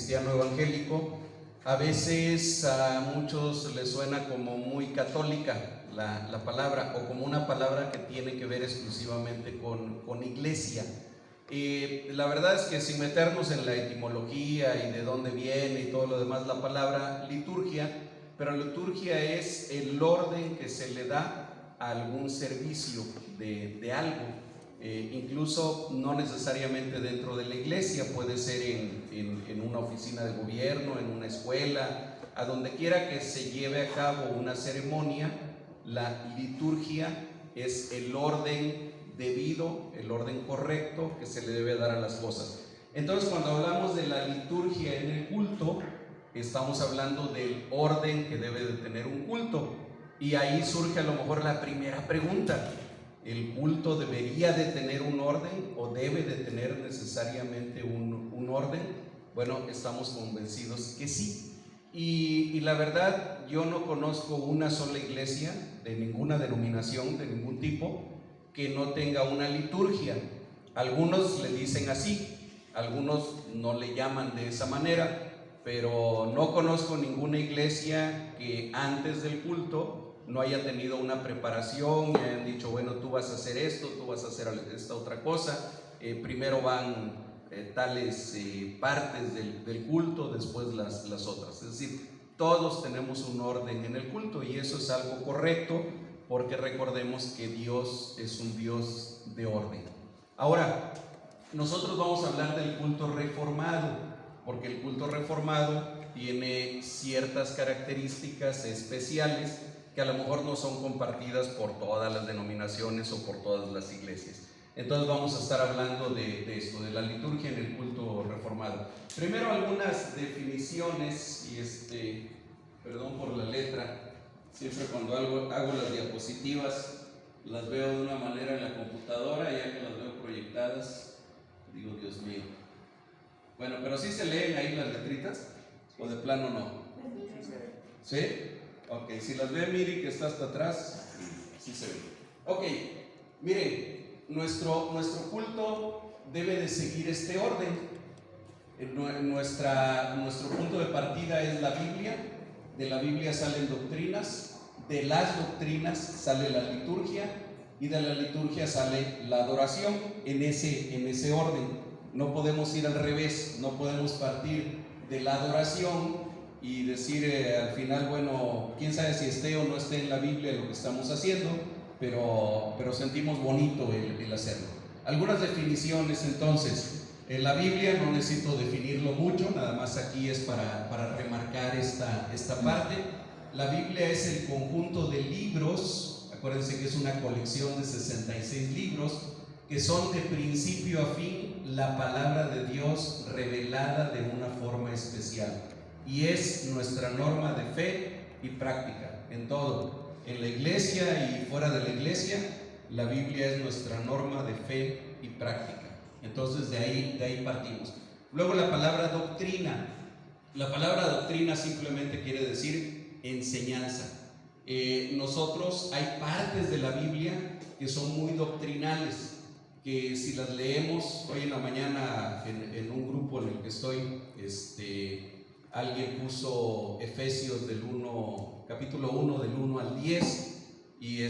cristiano evangélico, a veces a muchos les suena como muy católica la palabra, o como una palabra que tiene que ver exclusivamente con iglesia. La verdad es que sin meternos en la etimología y de dónde viene y todo lo demás, la palabra liturgia, pero liturgia es el orden que se le da a algún servicio de algo, incluso no necesariamente dentro de la iglesia, puede ser en una oficina de gobierno, en una escuela, a donde quiera que se lleve a cabo una ceremonia. La liturgia es el orden debido, el orden correcto que se le debe dar a las cosas. Entonces, cuando hablamos de la liturgia en el culto, estamos hablando del orden que debe de tener un culto. Y ahí surge a lo mejor la primera pregunta: ¿el culto debería de tener un orden o debe de tener necesariamente un orden? Bueno, estamos convencidos que sí. Y la verdad, yo no conozco una sola iglesia de ninguna denominación, de ningún tipo, que no tenga una liturgia. Algunos le dicen así, algunos no le llaman de esa manera, pero no conozco ninguna iglesia que antes del culto no haya tenido una preparación y hayan dicho, bueno, tú vas a hacer esto, tú vas a hacer esta otra cosa. Primero van tales partes del culto, después las otras. Es decir, todos tenemos un orden en el culto, y eso es algo correcto, porque recordemos que Dios es un Dios de orden. Ahora, nosotros vamos a hablar del culto reformado, porque el culto reformado tiene ciertas características especiales que a lo mejor no son compartidas por todas las denominaciones o por todas las iglesias. Entonces vamos a estar hablando de esto, de la liturgia en el culto reformado. Primero algunas definiciones, y perdón por la letra, siempre cuando hago las diapositivas las veo de una manera en la computadora, ya que las veo proyectadas, digo, Dios mío. Bueno, pero ¿sí se leen ahí las letritas? ¿O de plano no? ¿Sí? Ok, si las ve Miri, que está hasta atrás, sí se ve. Ok, miren, nuestro culto debe de seguir este orden. Nuestro punto de partida es la Biblia. De la Biblia salen doctrinas, de las doctrinas sale la liturgia, y de la liturgia sale la adoración, en ese orden. No podemos ir al revés, no podemos partir de la adoración y decir al final, bueno, quién sabe si esté o no esté en la Biblia lo que estamos haciendo, pero sentimos bonito el hacerlo. Algunas definiciones entonces. En la Biblia no necesito definirlo mucho, nada más aquí es para remarcar esta parte. La Biblia es el conjunto de libros, acuérdense que es una colección de 66 libros, que son de principio a fin la palabra de Dios revelada de una forma especial, y es nuestra norma de fe y práctica en todo, en la iglesia y fuera de la iglesia. La Biblia es nuestra norma de fe y práctica. Entonces de ahí partimos. Luego la palabra doctrina. La palabra doctrina simplemente quiere decir enseñanza. Nosotros hay partes de la Biblia que son muy doctrinales, que si las leemos, hoy en la mañana en un grupo en el que estoy, alguien puso Efesios capítulo 1 del 1 al 10, y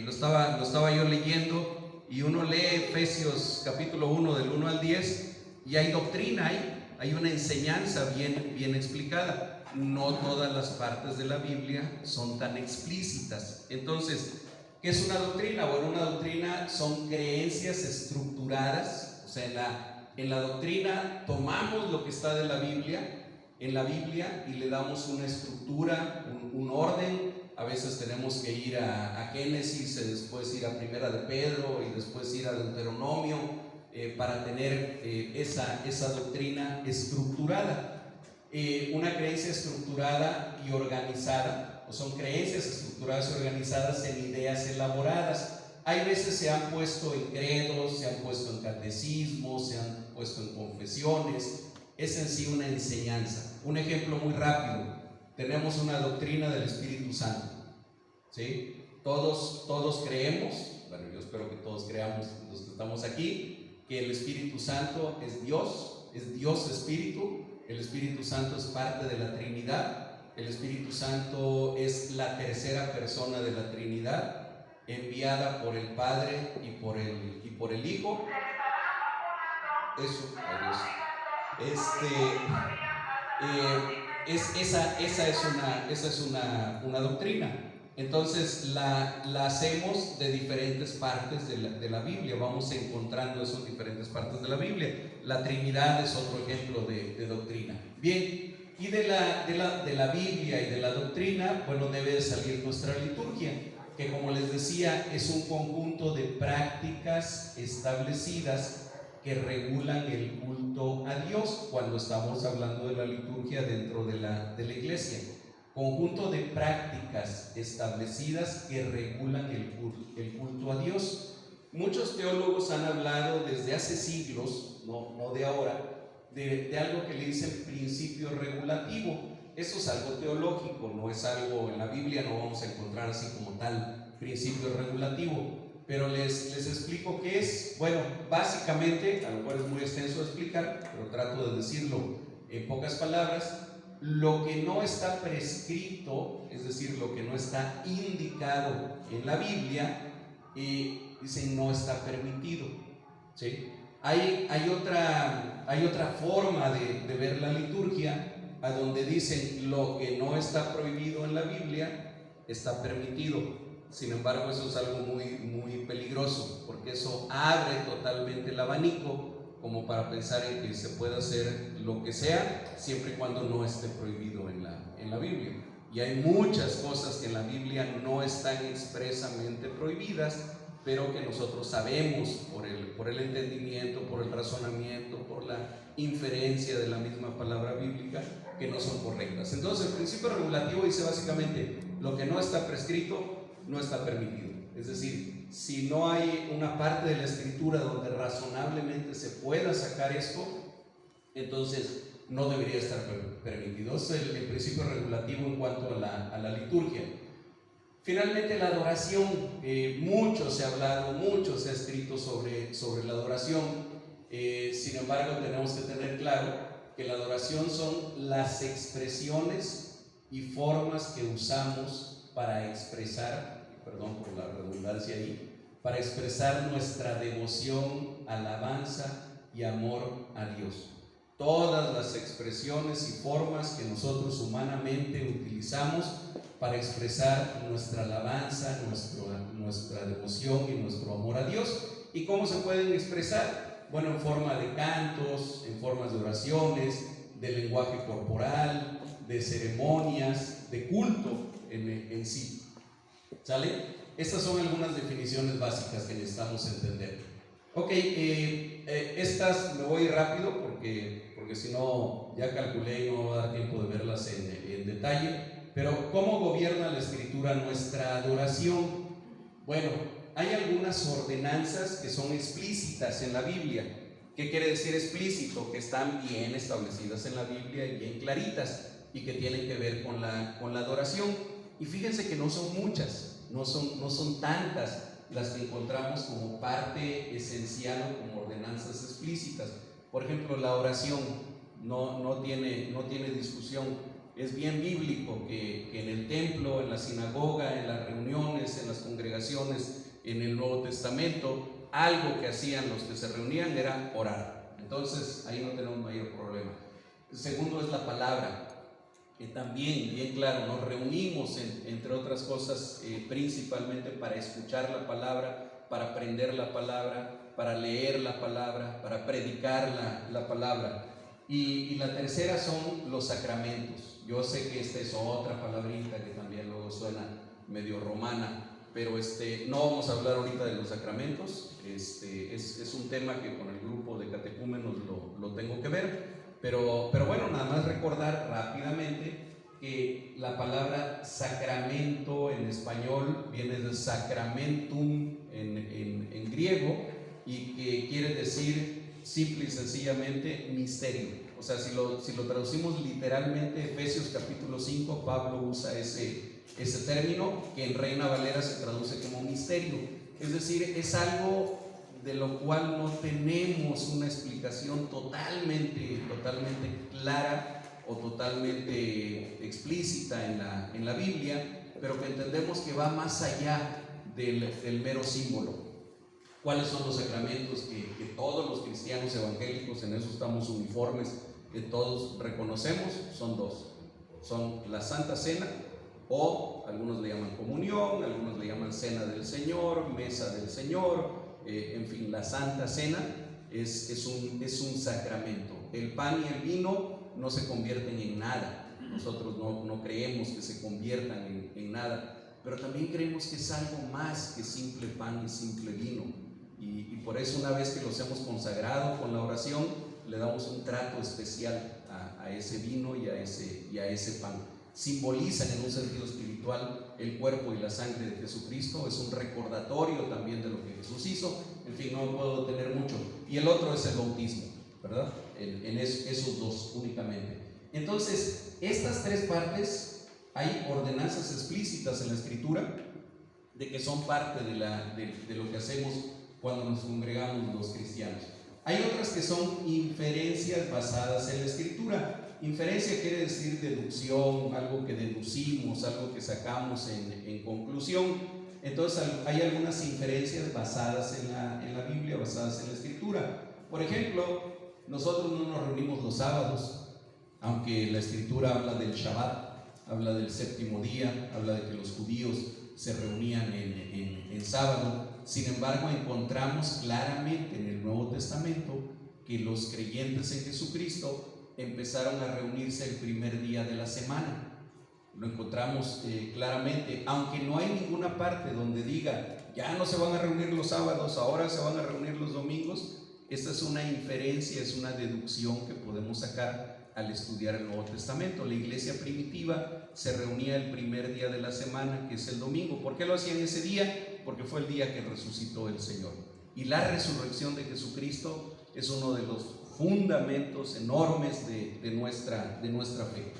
lo estaba yo leyendo, y uno lee Efesios capítulo 1 del 1 al 10 y hay doctrina, hay una enseñanza bien explicada. No todas las partes de la Biblia son tan explícitas. Entonces, ¿qué es una doctrina? Bueno, una doctrina son creencias estructuradas. O sea, en la doctrina tomamos lo que está en la Biblia y le damos una estructura, un orden. A veces tenemos que ir a Génesis, después ir a Primera de Pedro y después ir a Deuteronomio para tener esa doctrina estructurada. Una creencia estructurada y organizada, o son creencias estructuradas y organizadas en ideas elaboradas. Hay veces se han puesto en credos, se han puesto en catecismos, se han puesto en confesiones. Es en sí una enseñanza. Un ejemplo muy rápido: tenemos una doctrina del Espíritu Santo, ¿sí? Todos creemos, bueno, yo espero que todos creamos, los que estamos aquí, que el Espíritu Santo es Dios Espíritu, El Espíritu Santo es parte de la Trinidad. El Espíritu Santo es la tercera persona de la Trinidad, enviada por el Padre y por el Hijo. Eso, esa es una doctrina. Entonces la hacemos de diferentes partes de la Biblia. Vamos encontrando esas diferentes partes de la Biblia. La Trinidad es otro ejemplo de doctrina. Bien, y de la Biblia y de la doctrina, bueno, debe salir nuestra liturgia, que como les decía, es un conjunto de prácticas establecidas que regulan el culto a Dios cuando estamos hablando de la liturgia dentro de la iglesia. Conjunto de prácticas establecidas que regulan el culto a Dios. Muchos teólogos han hablado desde hace siglos, no de ahora, de algo que le dicen principio regulativo. Eso es algo teológico, no es algo en la Biblia, no vamos a encontrar así como tal principio regulativo. Pero les explico qué es. Bueno, básicamente, a lo mejor es muy extenso de explicar, pero trato de decirlo en pocas palabras. Lo que no está prescrito, es decir, lo que no está indicado en la Biblia, dicen no está permitido, ¿sí? Hay otra forma de ver la liturgia, a donde dicen lo que no está prohibido en la Biblia está permitido. Sin embargo, eso es algo muy peligroso, porque eso abre totalmente el abanico como para pensar en que se puede hacer lo que sea, siempre y cuando no esté prohibido en la Biblia. Y hay muchas cosas que en la Biblia no están expresamente prohibidas, pero que nosotros sabemos por el entendimiento, por el razonamiento, por la inferencia de la misma palabra bíblica, que no son correctas. Entonces, el principio regulativo dice básicamente: lo que no está prescrito no está permitido. Es decir, si no hay una parte de la escritura donde razonablemente se pueda sacar esto, entonces no debería estar permitido. Es el principio regulativo en cuanto a la liturgia. Finalmente, la adoración. Mucho se ha hablado, mucho se ha escrito sobre la adoración. Sin embargo, tenemos que tener claro que la adoración son las expresiones y formas que usamos para expresar, perdón por la redundancia ahí, para expresar nuestra devoción, alabanza y amor a Dios. Todas las expresiones y formas que nosotros humanamente utilizamos para expresar nuestra alabanza, nuestra devoción y nuestro amor a Dios. ¿Y cómo se pueden expresar? Bueno, en forma de cantos, en formas de oraciones, de lenguaje corporal, de ceremonias, de culto en sí. ¿Sale? Estas son algunas definiciones básicas que necesitamos entender. Ok, estas me voy rápido porque si no ya calculé y no va a dar tiempo de verlas en detalle. Pero ¿cómo gobierna la Escritura nuestra adoración? Bueno, hay algunas ordenanzas que son explícitas en la Biblia. ¿Qué quiere decir explícito? Que están bien establecidas en la Biblia y bien claritas, y que tienen que ver con la adoración. Y fíjense que no son muchas, no son tantas las que encontramos como parte esencial o como ordenanzas explícitas. Por ejemplo, la oración no tiene discusión. Es bien bíblico que en el templo, en la sinagoga, en las reuniones, en las congregaciones, en el Nuevo Testamento, algo que hacían los que se reunían era orar. Entonces ahí no tenemos mayor problema. El segundo es la palabra, que también, bien claro, nos reunimos entre otras cosas, principalmente para escuchar la palabra, para aprender la palabra, para leer la palabra, para predicar la palabra. Y la tercera son los sacramentos. Yo sé que esta es otra palabrita que también luego suena medio romana, pero no vamos a hablar ahorita de los sacramentos. Es un tema que con el grupo de catecúmenos lo tengo que ver, pero bueno, nada más recordar rápidamente que la palabra sacramento en español viene de sacramentum en griego, y que quiere decir simple y sencillamente misterio. O sea, si lo traducimos literalmente, Efesios capítulo 5, Pablo usa ese término, que en Reina Valera se traduce como misterio. Es decir, es algo de lo cual no tenemos una explicación totalmente clara o totalmente explícita en la Biblia, pero que entendemos que va más allá del mero símbolo. ¿Cuáles son los sacramentos que todos los cristianos evangélicos, en eso estamos uniformes, que todos reconocemos? Son dos. Son la Santa Cena, o algunos le llaman comunión, algunos le llaman Cena del Señor, Mesa del Señor, en fin, la Santa Cena es un sacramento. El pan y el vino no se convierten en nada. Nosotros no creemos que se conviertan en nada, pero también creemos que es algo más que simple pan y simple vino. Y por eso, una vez que los hemos consagrado con la oración, le damos un trato especial a ese vino y a ese pan. Simbolizan en un sentido espiritual el cuerpo y la sangre de Jesucristo. Es un recordatorio también de lo que Jesús hizo. En fin, no puedo tener mucho. Y el otro es el bautismo, ¿verdad? En esos dos únicamente. Entonces, estas tres partes, hay ordenanzas explícitas en la Escritura de que son parte de lo que hacemos cuando nos congregamos los cristianos. Hay otras que son inferencias basadas en la Escritura. Inferencia quiere decir deducción, algo que deducimos, algo que sacamos en conclusión. Entonces hay algunas inferencias basadas en la Biblia, basadas en la Escritura. Por ejemplo, nosotros no nos reunimos los sábados, aunque la Escritura habla del Shabbat, habla del séptimo día, habla de que los judíos se reunían en sábado. Sin embargo, encontramos claramente en el Nuevo Testamento que los creyentes en Jesucristo empezaron a reunirse el primer día de la semana. Lo encontramos claramente, aunque no hay ninguna parte donde diga ya no se van a reunir los sábados, ahora se van a reunir los domingos. Esta es una inferencia, es una deducción que podemos sacar al estudiar el Nuevo Testamento. La iglesia primitiva se reunía el primer día de la semana, que es el domingo. ¿Por qué lo hacían ese día? Porque fue el día que resucitó el Señor. Y la resurrección de Jesucristo es uno de los fundamentos enormes de nuestra fe.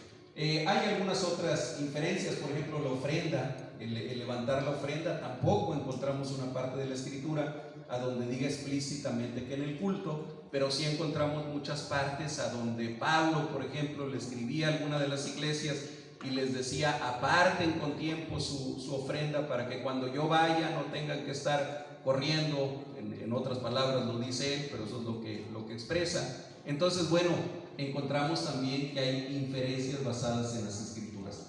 Hay algunas otras inferencias, por ejemplo, la ofrenda, el levantar la ofrenda. Tampoco encontramos una parte de la Escritura a donde diga explícitamente que en el culto, pero sí encontramos muchas partes a donde Pablo, por ejemplo, le escribía a alguna de las iglesias y les decía: aparten con tiempo su ofrenda para que cuando yo vaya no tengan que estar corriendo. En otras palabras lo dice él, pero eso es lo que expresa. Entonces, bueno, encontramos también que hay inferencias basadas en las Escrituras.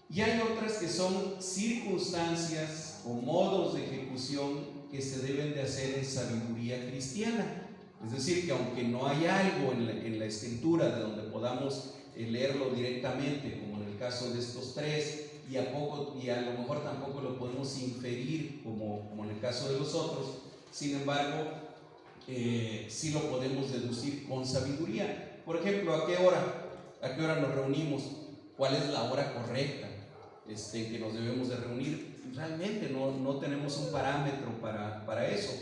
Y hay otras que son circunstancias o modos de ejecución que se deben de hacer en sabiduría cristiana. Es decir, que aunque no hay algo en la Escritura de donde podamos leerlo directamente, como en el caso de estos tres, y a lo mejor tampoco lo podemos inferir como en el caso de los otros, sin embargo, sí lo podemos deducir con sabiduría. Por ejemplo, ¿a qué hora nos reunimos? ¿Cuál es la hora correcta que nos debemos de reunir? Realmente no tenemos un parámetro para eso.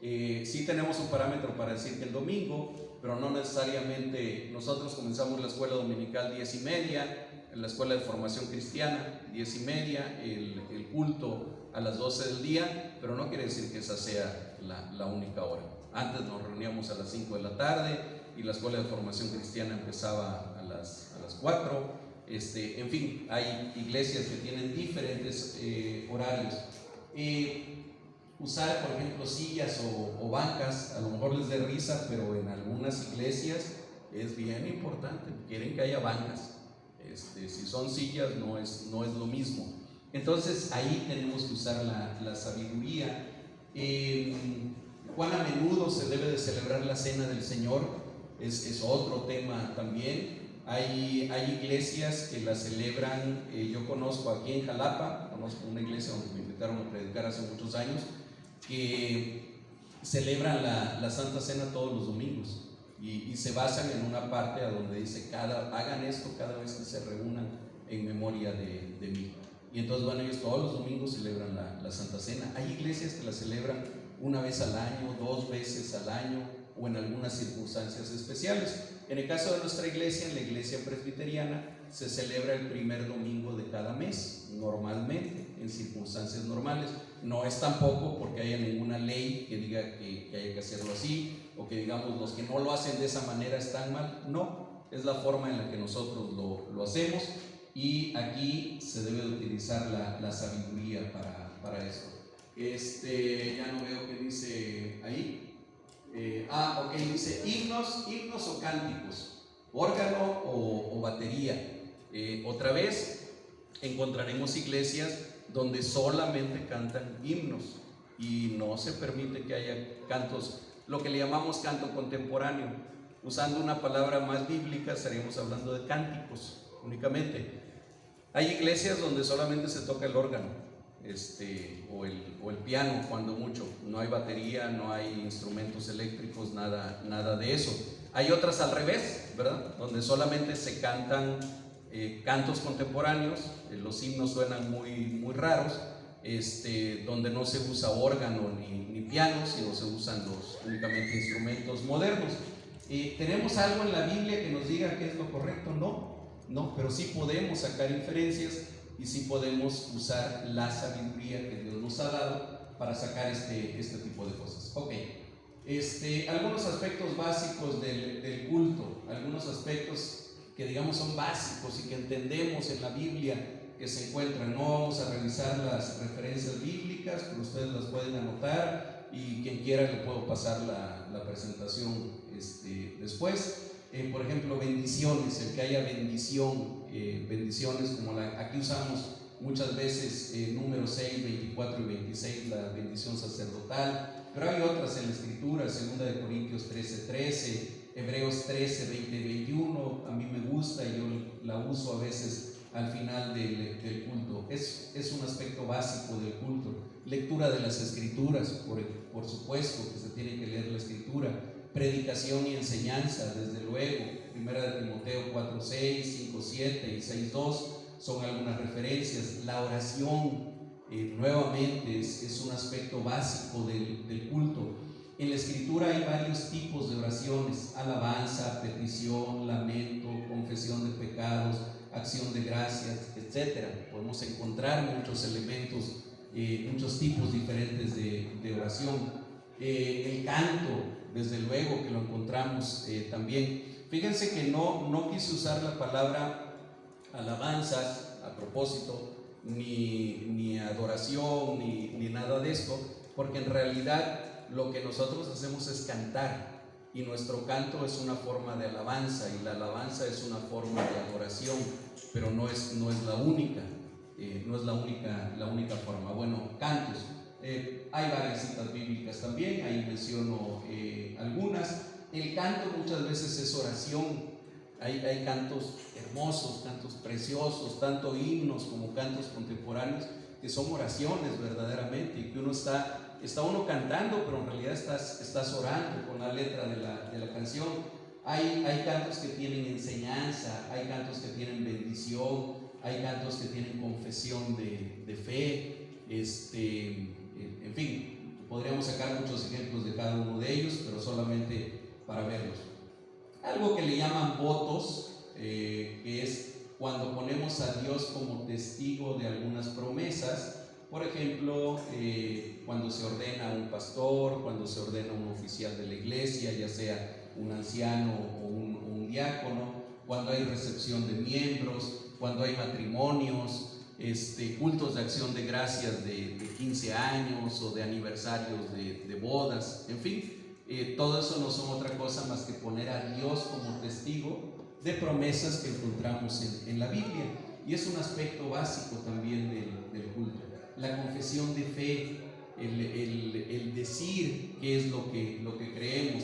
Sí tenemos un parámetro para decir que el domingo, pero no necesariamente. Nosotros comenzamos la escuela dominical 10:30, la escuela de formación cristiana 10:30, el culto a las 12 del día, pero no quiere decir que esa sea la única hora. Antes nos reuníamos a las 5 de la tarde y la escuela de formación cristiana empezaba a las 4. En fin, hay iglesias que tienen diferentes horarios. Usar, por ejemplo, sillas o bancas, a lo mejor les dé risa, pero en algunas iglesias es bien importante. Quieren que haya bancas. Si son sillas, no es lo mismo. Entonces ahí tenemos que usar la sabiduría. ¿Cuán a menudo se debe de celebrar la Cena del Señor? Es otro tema también. Hay iglesias que la celebran. Yo conozco aquí en Jalapa, conozco una iglesia donde me invitaron a predicar hace muchos años, que celebran la Santa Cena todos los domingos y se basan en una parte a donde dice: hagan esto cada vez que se reúnan en memoria de mí. Y entonces, bueno, ellos todos los domingos celebran la Santa Cena. Hay iglesias que la celebran una vez al año, 2 veces al año. o en algunas circunstancias especiales. En el caso de nuestra iglesia, en la iglesia presbiteriana, se celebra el primer domingo de cada mes, normalmente, en circunstancias normales. No es tampoco porque haya ninguna ley que diga que haya que hacerlo así, o que digamos los que no lo hacen de esa manera están mal. No, es la forma en la que nosotros lo hacemos, y aquí se debe de utilizar la sabiduría para esto. Ya no veo qué dice ahí. Ok, dice himnos o cánticos, órgano o batería. Otra vez encontraremos iglesias donde solamente cantan himnos y no se permite que haya cantos, lo que le llamamos canto contemporáneo. Usando una palabra más bíblica, estaríamos hablando de cánticos únicamente. Hay iglesias donde solamente se toca el órgano, o el piano, cuando mucho. No hay batería, no hay instrumentos eléctricos, nada de eso. Hay otras al revés, ¿verdad? Donde solamente se cantan cantos contemporáneos, los himnos suenan muy raros, donde no se usa órgano ni piano, sino se usan únicamente instrumentos modernos. ¿Tenemos algo en la Biblia que nos diga qué es lo correcto? No, pero sí podemos sacar inferencias y sí podemos usar la sabiduría que Dios nos ha dado para sacar este tipo de cosas. Ok, algunos aspectos básicos del culto, algunos aspectos que digamos son básicos y que entendemos en la Biblia que se encuentran. No vamos a revisar las referencias bíblicas, pero ustedes las pueden anotar y quien quiera le puedo pasar la presentación después. Por ejemplo, bendiciones, el que haya bendiciones como aquí usamos muchas veces números 6, 24 y 26, la bendición sacerdotal, pero hay otras en la escritura, 2 Corintios 13:13, Hebreos 13, 20 y 21, a mí me gusta y yo la uso a veces al final del culto. Es un aspecto básico del culto. Lectura de las escrituras, por supuesto que se tiene que leer la escritura. Predicación y enseñanza, desde luego. 1 Timoteo 4:6, 5:7 y 6:2 son algunas referencias. La oración, nuevamente, es un aspecto básico del culto. En la escritura hay varios tipos de oraciones: alabanza, petición, lamento, confesión de pecados, acción de gracias, etc. Podemos encontrar muchos elementos, muchos tipos diferentes de oración. El canto, desde luego que lo encontramos también. Fíjense que no quise usar la palabra alabanzas a propósito, ni adoración, ni nada de esto, porque en realidad lo que nosotros hacemos es cantar, y nuestro canto es una forma de alabanza, y la alabanza es una forma de adoración, pero no es la única, no es la única forma. Bueno, cantos, hay varias citas bíblicas también, ahí menciono algunas. El canto muchas veces es oración. Hay cantos hermosos, cantos preciosos, tanto himnos como cantos contemporáneos que son oraciones verdaderamente, y que uno está uno cantando, pero en realidad estás orando con la letra de la canción. Hay cantos que tienen enseñanza, hay cantos que tienen bendición, hay cantos que tienen confesión de fe. En fin, podríamos sacar muchos ejemplos de cada uno de ellos, pero solamente para verlos. Algo que le llaman votos, que es cuando ponemos a Dios como testigo de algunas promesas. Por ejemplo, cuando se ordena un pastor, cuando se ordena un oficial de la iglesia, ya sea un anciano o un diácono, cuando hay recepción de miembros, cuando hay matrimonios, cultos de acción de gracias de 15 años o de aniversarios de bodas, en fin, todo eso no son otra cosa más que poner a Dios como testigo de promesas que encontramos en la Biblia, y es un aspecto básico también del culto. La confesión de fe, el decir qué es lo que creemos,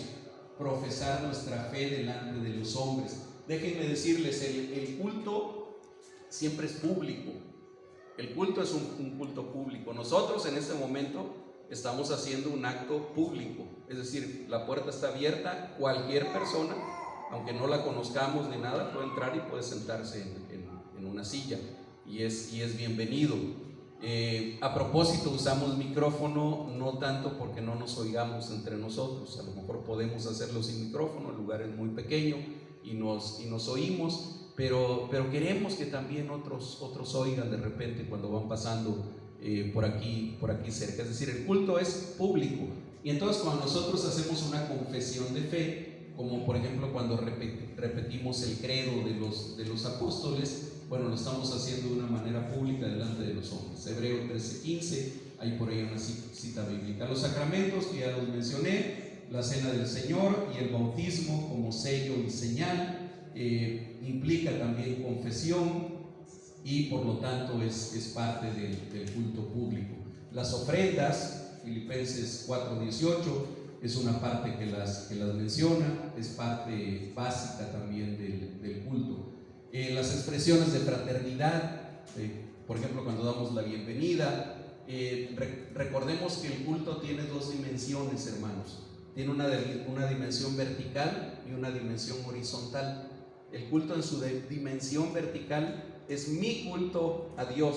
profesar nuestra fe delante de los hombres. Déjenme decirles, el culto siempre es público. El culto es un culto público. Nosotros en este momento estamos haciendo un acto público, es decir, la puerta está abierta, cualquier persona, aunque no la conozcamos ni nada, puede entrar y puede sentarse en una silla, y es bienvenido. A propósito, usamos micrófono no tanto porque no nos oigamos entre nosotros, a lo mejor podemos hacerlo sin micrófono, el lugar es muy pequeño y nos oímos, pero queremos que también otros oigan de repente cuando van pasando por aquí cerca. Es decir, el culto es público, y entonces cuando nosotros hacemos una confesión de fe, como por ejemplo cuando repetimos el credo de los apóstoles, bueno, lo estamos haciendo de una manera pública delante de los hombres. Hebreos 13:15, hay por ahí una cita bíblica. Los sacramentos, que ya los mencioné, la cena del Señor y el bautismo como sello y señal, implica también confesión y por lo tanto es parte del culto público. Las ofrendas, Filipenses 4:18, es una parte que las menciona, es parte básica también del culto. Las expresiones de fraternidad, por ejemplo, cuando damos la bienvenida, recordemos que el culto tiene dos dimensiones, hermanos. Tiene una dimensión vertical y una dimensión horizontal. El culto en su dimensión vertical es mi culto a Dios,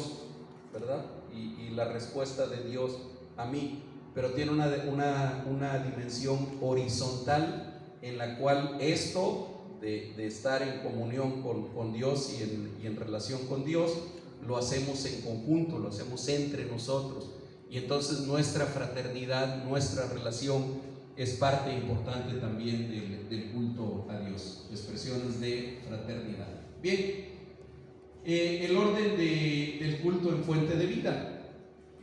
¿verdad? Y la respuesta de Dios a mí. Pero tiene una dimensión horizontal en la cual esto de estar en comunión con Dios y en relación con Dios, lo hacemos en conjunto, lo hacemos entre nosotros, y entonces nuestra fraternidad, nuestra relación es parte importante también del culto a Dios, expresiones de fraternidad. Bien, el orden del culto en Fuente de Vida.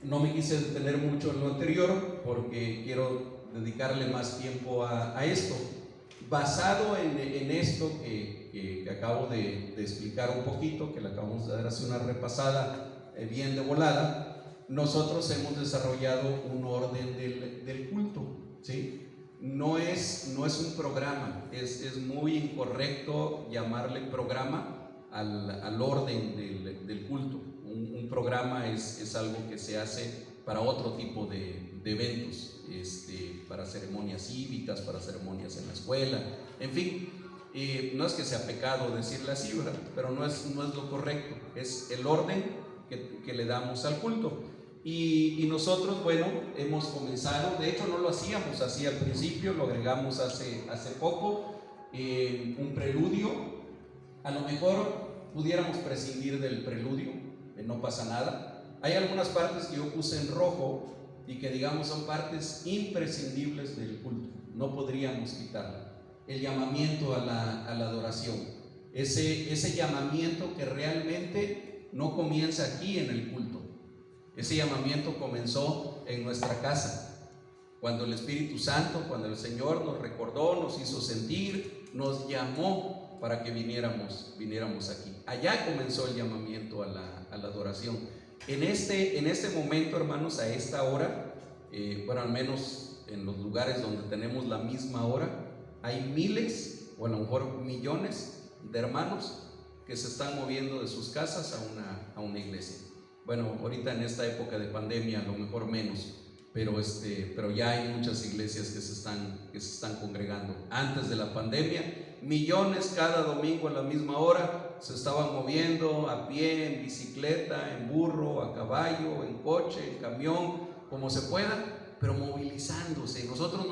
No me quise detener mucho en lo anterior porque quiero dedicarle más tiempo a esto. Basado en esto que acabo de explicar un poquito, que le acabamos de dar así una repasada bien de volada, nosotros hemos desarrollado un orden del culto, ¿sí? No es un programa, es muy incorrecto llamarle programa al orden del culto. Un programa es algo que se hace para otro tipo de eventos, para ceremonias cívicas, para ceremonias en la escuela, en fin. No es que sea pecado decirle así, ¿verdad? Pero no es lo correcto, es el orden que le damos al culto. Y nosotros, bueno, hemos comenzado, de hecho no lo hacíamos así al principio, lo agregamos hace poco, un preludio. A lo mejor pudiéramos prescindir del preludio, no pasa nada. Hay algunas partes que yo puse en rojo y que digamos son partes imprescindibles del culto, no podríamos quitarla. El llamamiento a la adoración, ese llamamiento que realmente no comienza aquí en el culto. Ese llamamiento comenzó en nuestra casa, cuando el Espíritu Santo, cuando el Señor nos recordó, nos hizo sentir, nos llamó para que viniéramos aquí. Allá comenzó el llamamiento a la adoración. En este momento, hermanos, a esta hora, bueno, al menos en los lugares donde tenemos la misma hora, hay miles o a lo mejor millones de hermanos que se están moviendo de sus casas a una iglesia. Bueno, ahorita en esta época de pandemia a lo mejor menos, pero ya hay muchas iglesias que se están congregando. Antes de la pandemia, millones cada domingo a la misma hora se estaban moviendo a pie, en bicicleta, en burro, a caballo, en coche, en camión, como se pueda, pero movilizándose. Nosotros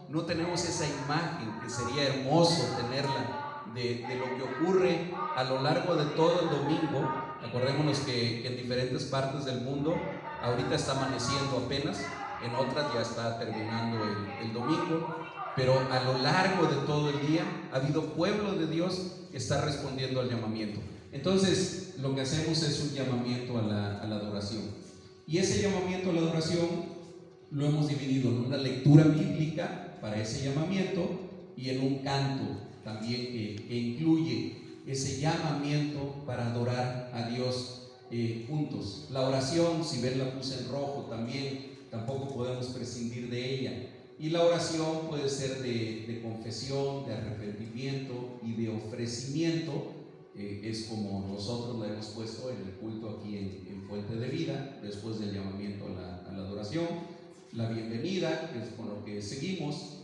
no tenemos esa imagen, que sería hermoso tenerla, de lo que ocurre a lo largo de todo el domingo. Acordémonos que en diferentes partes del mundo ahorita está amaneciendo apenas, en otras ya está terminando el domingo, pero a lo largo de todo el día ha habido pueblo de Dios que está respondiendo al llamamiento. Entonces lo que hacemos es un llamamiento a la adoración, y ese llamamiento a la adoración lo hemos dividido en una lectura bíblica para ese llamamiento y en un canto también que incluye ese llamamiento para adorar a Dios juntos. La oración, si ven, la puse en rojo también, tampoco podemos prescindir de ella. Y la oración puede ser de confesión, de arrepentimiento y de ofrecimiento. Es como nosotros la hemos puesto en el culto aquí en Fuente de Vida, después del llamamiento a la adoración. La bienvenida, que es con lo que seguimos.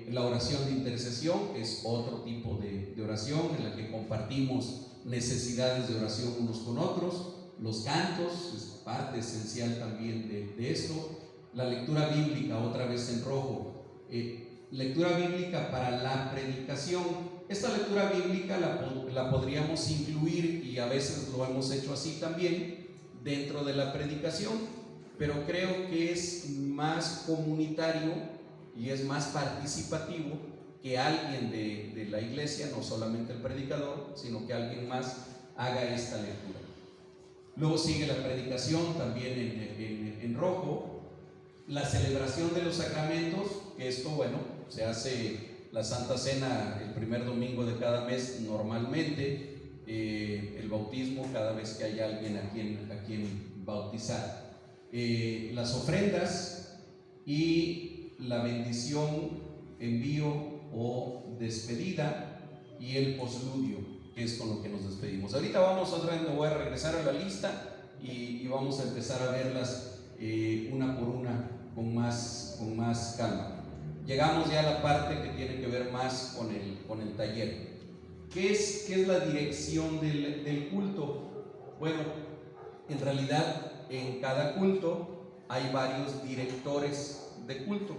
La oración de intercesión es otro tipo de oración en la que compartimos necesidades de oración unos con otros. los cantos es parte esencial también de esto. La lectura bíblica, otra vez en rojo, lectura bíblica para la predicación. Esta lectura bíblica la podríamos incluir, y a veces lo hemos hecho así también, dentro de la predicación, pero creo que es más comunitario y es más participativo que alguien de la iglesia, no solamente el predicador, sino que alguien más haga esta lectura. Luego sigue la predicación también en rojo. La celebración de los sacramentos, que esto, bueno, se hace la Santa Cena el primer domingo de cada mes normalmente, el bautismo cada vez que hay alguien a quien bautizar, las ofrendas y la bendición, envío o despedida, y el posludio, que es con lo que nos despedimos. Ahorita vamos otra vez, me voy a regresar a la lista y vamos a empezar a verlas una por una con más calma. Llegamos ya a la parte que tiene que ver más con el taller. ¿Qué es la dirección del culto? Bueno, en realidad en cada culto hay varios directores de culto,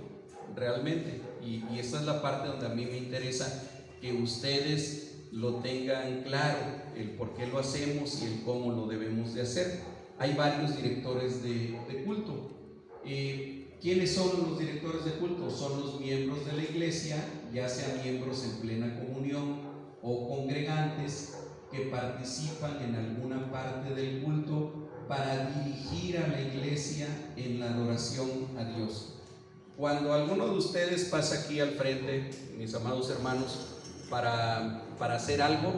realmente, y esta es la parte donde a mí me interesa que ustedes lo tengan claro, el por qué lo hacemos y el cómo lo debemos de hacer. Hay varios directores de culto. ¿Quiénes son los directores de culto? Son los miembros de la iglesia, ya sean miembros en plena comunión o congregantes que participan en alguna parte del culto para dirigir a la iglesia en la adoración a Dios. Cuando alguno de ustedes pasa aquí al frente, mis amados hermanos, para hacer algo,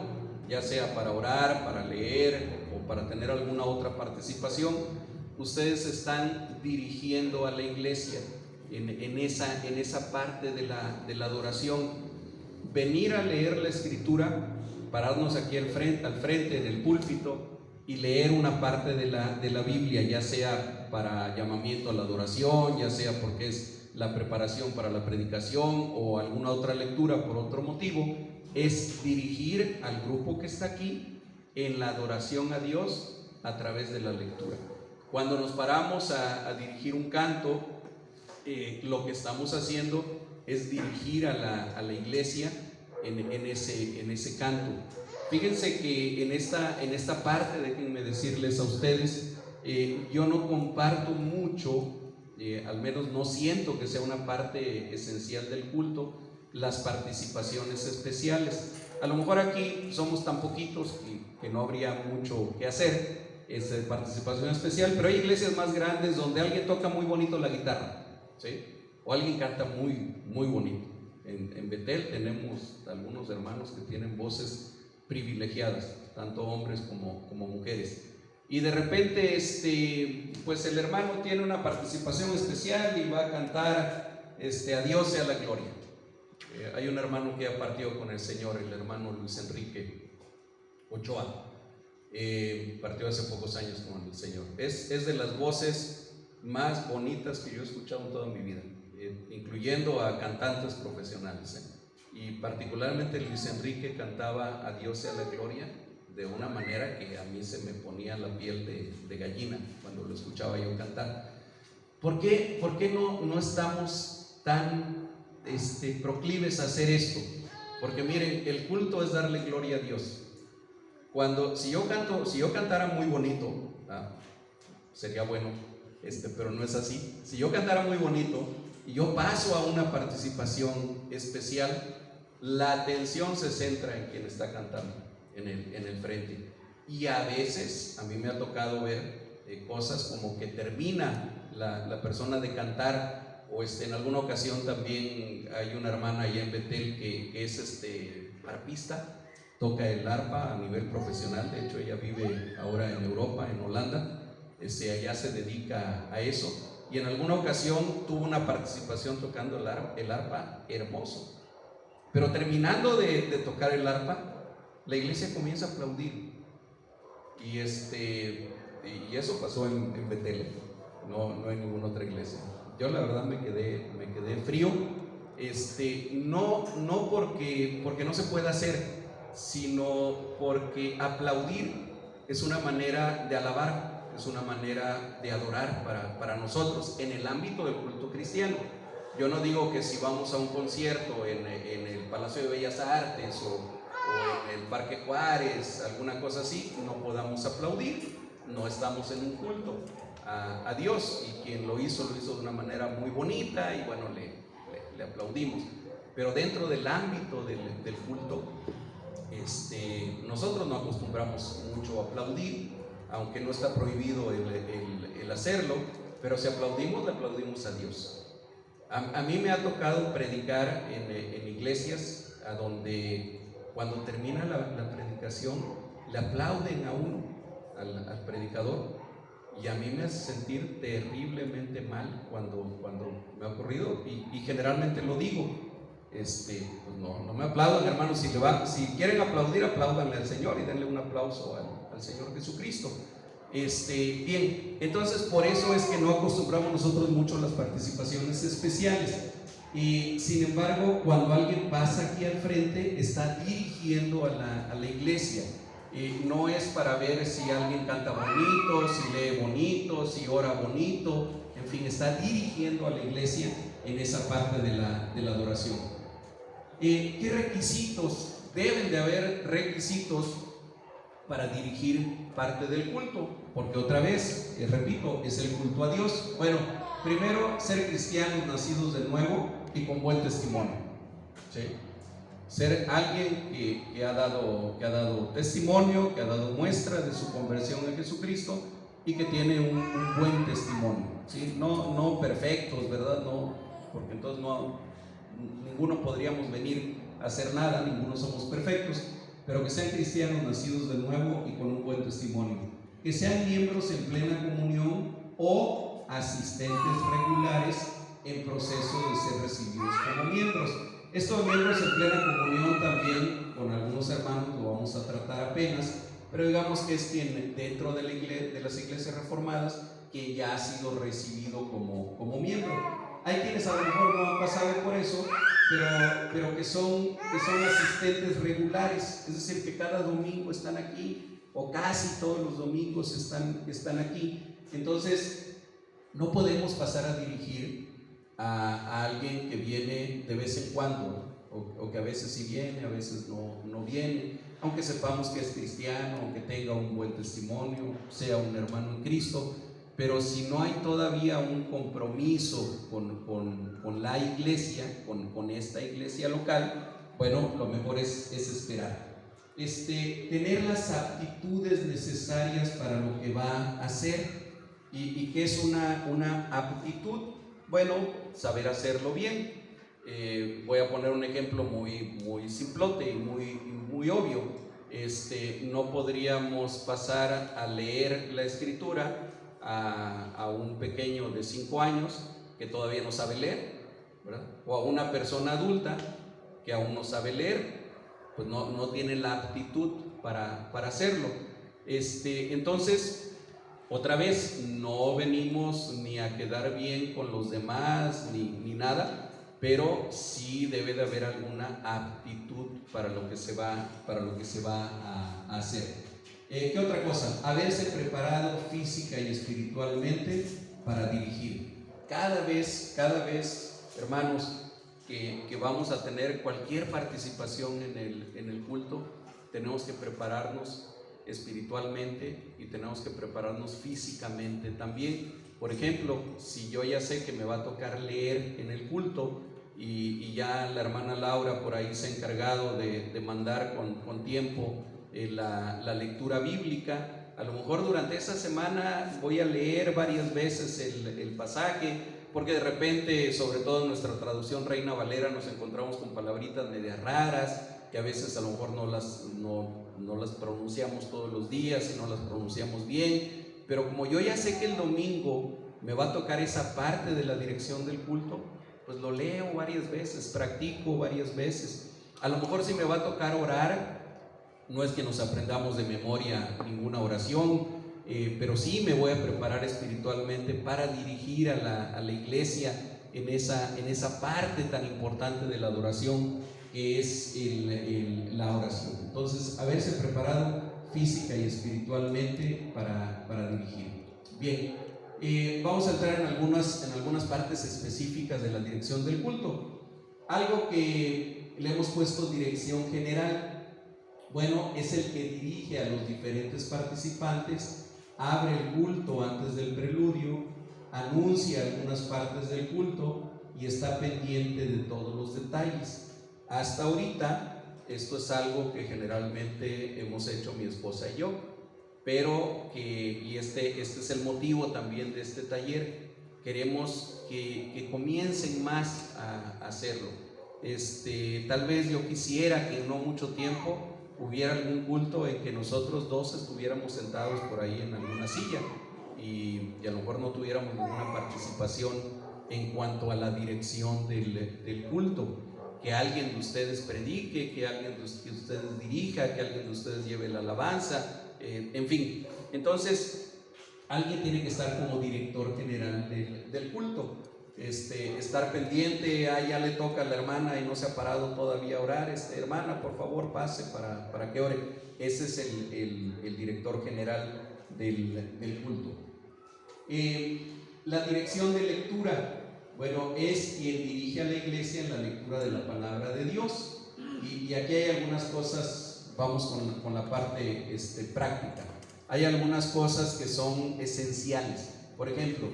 ya sea para orar, para leer o para tener alguna otra participación, ustedes están dirigiendo a la iglesia en esa parte de la adoración. Venir a leer la escritura, pararnos aquí al frente en el púlpito y leer una parte de la Biblia, ya sea para llamamiento a la adoración, ya sea porque es la preparación para la predicación o alguna otra lectura por otro motivo, es dirigir al grupo que está aquí en la adoración a Dios a través de la lectura. Cuando nos paramos a dirigir un canto, lo que estamos haciendo es dirigir a la iglesia en ese canto. Fíjense que en esta parte, déjenme decirles a ustedes, yo no comparto mucho, al menos no siento que sea una parte esencial del culto, las participaciones especiales. A lo mejor aquí somos tan poquitos que no habría mucho que hacer de participación especial, pero hay iglesias más grandes donde alguien toca muy bonito la guitarra, ¿sí? O alguien canta muy, muy bonito. En Betel tenemos algunos hermanos que tienen voces privilegiadas, tanto hombres como mujeres. Y de repente pues el hermano tiene una participación especial y va a cantar a Dios sea la gloria. Hay un hermano que ya partió con el Señor, el hermano Luis Enrique Ochoa, partió hace pocos años con el Señor. Es de las voces más bonitas que yo he escuchado en toda mi vida, incluyendo a cantantes profesionales, y particularmente Luis Enrique cantaba a Dios sea la gloria de una manera que a mí se me ponía la piel de gallina cuando lo escuchaba yo cantar. ¿Por qué no estamos tan proclives a hacer esto? Porque miren, el culto es darle gloria a Dios. Si yo cantara muy bonito, sería bueno, pero no es así. Si yo cantara muy bonito y yo paso a una participación especial, la atención se centra en quien está cantando en el frente. Y a veces a mí me ha tocado ver cosas como que termina la persona de cantar, o en alguna ocasión también hay una hermana allá en Betel que es arpista, toca el arpa a nivel profesional. De hecho ella vive ahora en Europa, en Holanda, allá se dedica a eso, y en alguna ocasión tuvo una participación tocando el arpa hermoso. Pero terminando de tocar el arpa, la iglesia comienza a aplaudir, y eso pasó en Betel, no en ninguna otra iglesia. Yo la verdad me quedé frío, no porque no se pueda hacer, sino porque aplaudir es una manera de alabar, es una manera de adorar para nosotros en el ámbito del culto cristiano. Yo no digo que si vamos a un concierto en el Palacio de Bellas Artes o en el Parque Juárez, alguna cosa así, no podamos aplaudir. No estamos en un culto a Dios, y quien lo hizo de una manera muy bonita y bueno, le aplaudimos. Pero dentro del ámbito del culto, nosotros no acostumbramos mucho a aplaudir, aunque no está prohibido el hacerlo, pero si aplaudimos, le aplaudimos a Dios. A mí me ha tocado predicar en iglesias a donde cuando termina la predicación le aplauden a uno, al predicador, y a mí me hace sentir terriblemente mal cuando me ha ocurrido, y generalmente lo digo. Pues no me aplaudan, hermanos. Si quieren aplaudir, apláudanle al Señor y denle un aplauso al Señor Jesucristo. Bien, entonces por eso es que no acostumbramos nosotros mucho las participaciones especiales. Y sin embargo, cuando alguien pasa aquí al frente, está dirigiendo a la iglesia. No es para ver si alguien canta bonito, si lee bonito, si ora bonito, en fin, está dirigiendo a la iglesia en esa parte de la adoración. ¿Qué requisitos? Deben de haber requisitos para dirigir parte del culto, porque otra vez, repito, es el culto a Dios. Bueno, primero, ser cristianos nacidos de nuevo y con buen testimonio, ¿sí? Ser alguien que ha dado testimonio, que ha dado muestra de su conversión en Jesucristo y que tiene un buen testimonio, ¿sí? No perfectos, ¿verdad? No, porque entonces ninguno podríamos venir a hacer nada, ninguno somos perfectos, pero que sean cristianos nacidos de nuevo y con un buen testimonio, que sean miembros en plena comunión o asistentes regulares en proceso de ser recibidos como miembros. Estos miembros en plena comunión también, con algunos hermanos lo vamos a tratar apenas, pero digamos que es quien dentro de las iglesias reformadas que ya ha sido recibido como miembro. Hay quienes a lo mejor no han pasado por eso, pero que son asistentes regulares, es decir, que cada domingo están aquí, o casi todos los domingos están aquí. Entonces, no podemos pasar a dirigir a alguien que viene de vez en cuando, o que a veces sí viene, a veces no viene, aunque sepamos que es cristiano, aunque tenga un buen testimonio, sea un hermano en Cristo. Pero si no hay todavía un compromiso con la iglesia, con esta iglesia local, bueno, lo mejor es esperar. Tener las aptitudes necesarias para lo que va a hacer. ¿Y qué es una aptitud? Bueno, saber hacerlo bien. Voy a poner un ejemplo muy simplote y muy obvio. No podríamos pasar a leer la escritura a un pequeño de 5 años que todavía no sabe leer, ¿verdad? O a una persona adulta que aún no sabe leer, pues no tiene la aptitud para hacerlo. Entonces, otra vez, no venimos ni a quedar bien con los demás ni nada, pero sí debe de haber alguna aptitud para lo que se va a hacer. ¿Qué otra cosa? Haberse preparado física y espiritualmente para dirigir. Cada vez, hermanos, que vamos a tener cualquier participación en el culto, tenemos que prepararnos espiritualmente y tenemos que prepararnos físicamente también. Por ejemplo, si yo ya sé que me va a tocar leer en el culto y ya la hermana Laura por ahí se ha encargado de mandar con tiempo la lectura bíblica, a lo mejor durante esa semana voy a leer varias veces el pasaje, porque de repente, sobre todo en nuestra traducción Reina Valera, nos encontramos con palabritas medias raras que a veces a lo mejor no las pronunciamos todos los días y no las pronunciamos bien, pero como yo ya sé que el domingo me va a tocar esa parte de la dirección del culto, pues lo leo varias veces, practico varias veces. A lo mejor si me va a tocar orar, no es que nos aprendamos de memoria ninguna oración, pero sí me voy a preparar espiritualmente para dirigir a la iglesia en esa parte tan importante de la adoración que es la oración. Entonces, haberse preparado física y espiritualmente para dirigir. Bien, vamos a entrar en algunas partes específicas de la dirección del culto. Algo que le hemos puesto dirección general, bueno, es el que dirige a los diferentes participantes, abre el culto antes del preludio, anuncia algunas partes del culto y está pendiente de todos los detalles. Hasta ahorita, esto es algo que generalmente hemos hecho mi esposa y yo, pero este es el motivo también de este taller. Queremos que comiencen más a hacerlo. Tal vez yo quisiera que en no mucho tiempo hubiera algún culto en que nosotros dos estuviéramos sentados por ahí en alguna silla y a lo mejor no tuviéramos ninguna participación en cuanto a la dirección del culto. Que alguien de ustedes predique, que alguien de ustedes dirija, que alguien de ustedes lleve la alabanza, en fin. Entonces, alguien tiene que estar como director general del culto. Estar pendiente, ya le toca a la hermana y no se ha parado todavía a orar, hermana, por favor pase para que ore. Ese es el director general del culto. La dirección de lectura, bueno, es quien dirige a la iglesia en la lectura de la palabra de Dios. Y aquí hay algunas cosas, vamos con la parte práctica. Hay algunas cosas que son esenciales. Por ejemplo,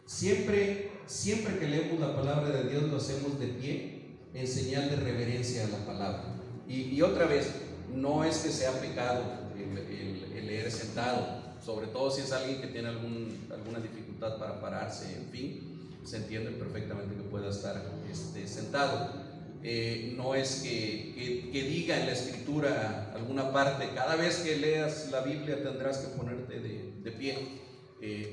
siempre que leemos la palabra de Dios lo hacemos de pie en señal de reverencia a la palabra. Y otra vez, no es que sea pecado el leer sentado, sobre todo si es alguien que tiene alguna dificultad para pararse, en fin. Se entiende perfectamente que pueda estar sentado. No es que diga en la escritura alguna parte, cada vez que leas la Biblia tendrás que ponerte de pie.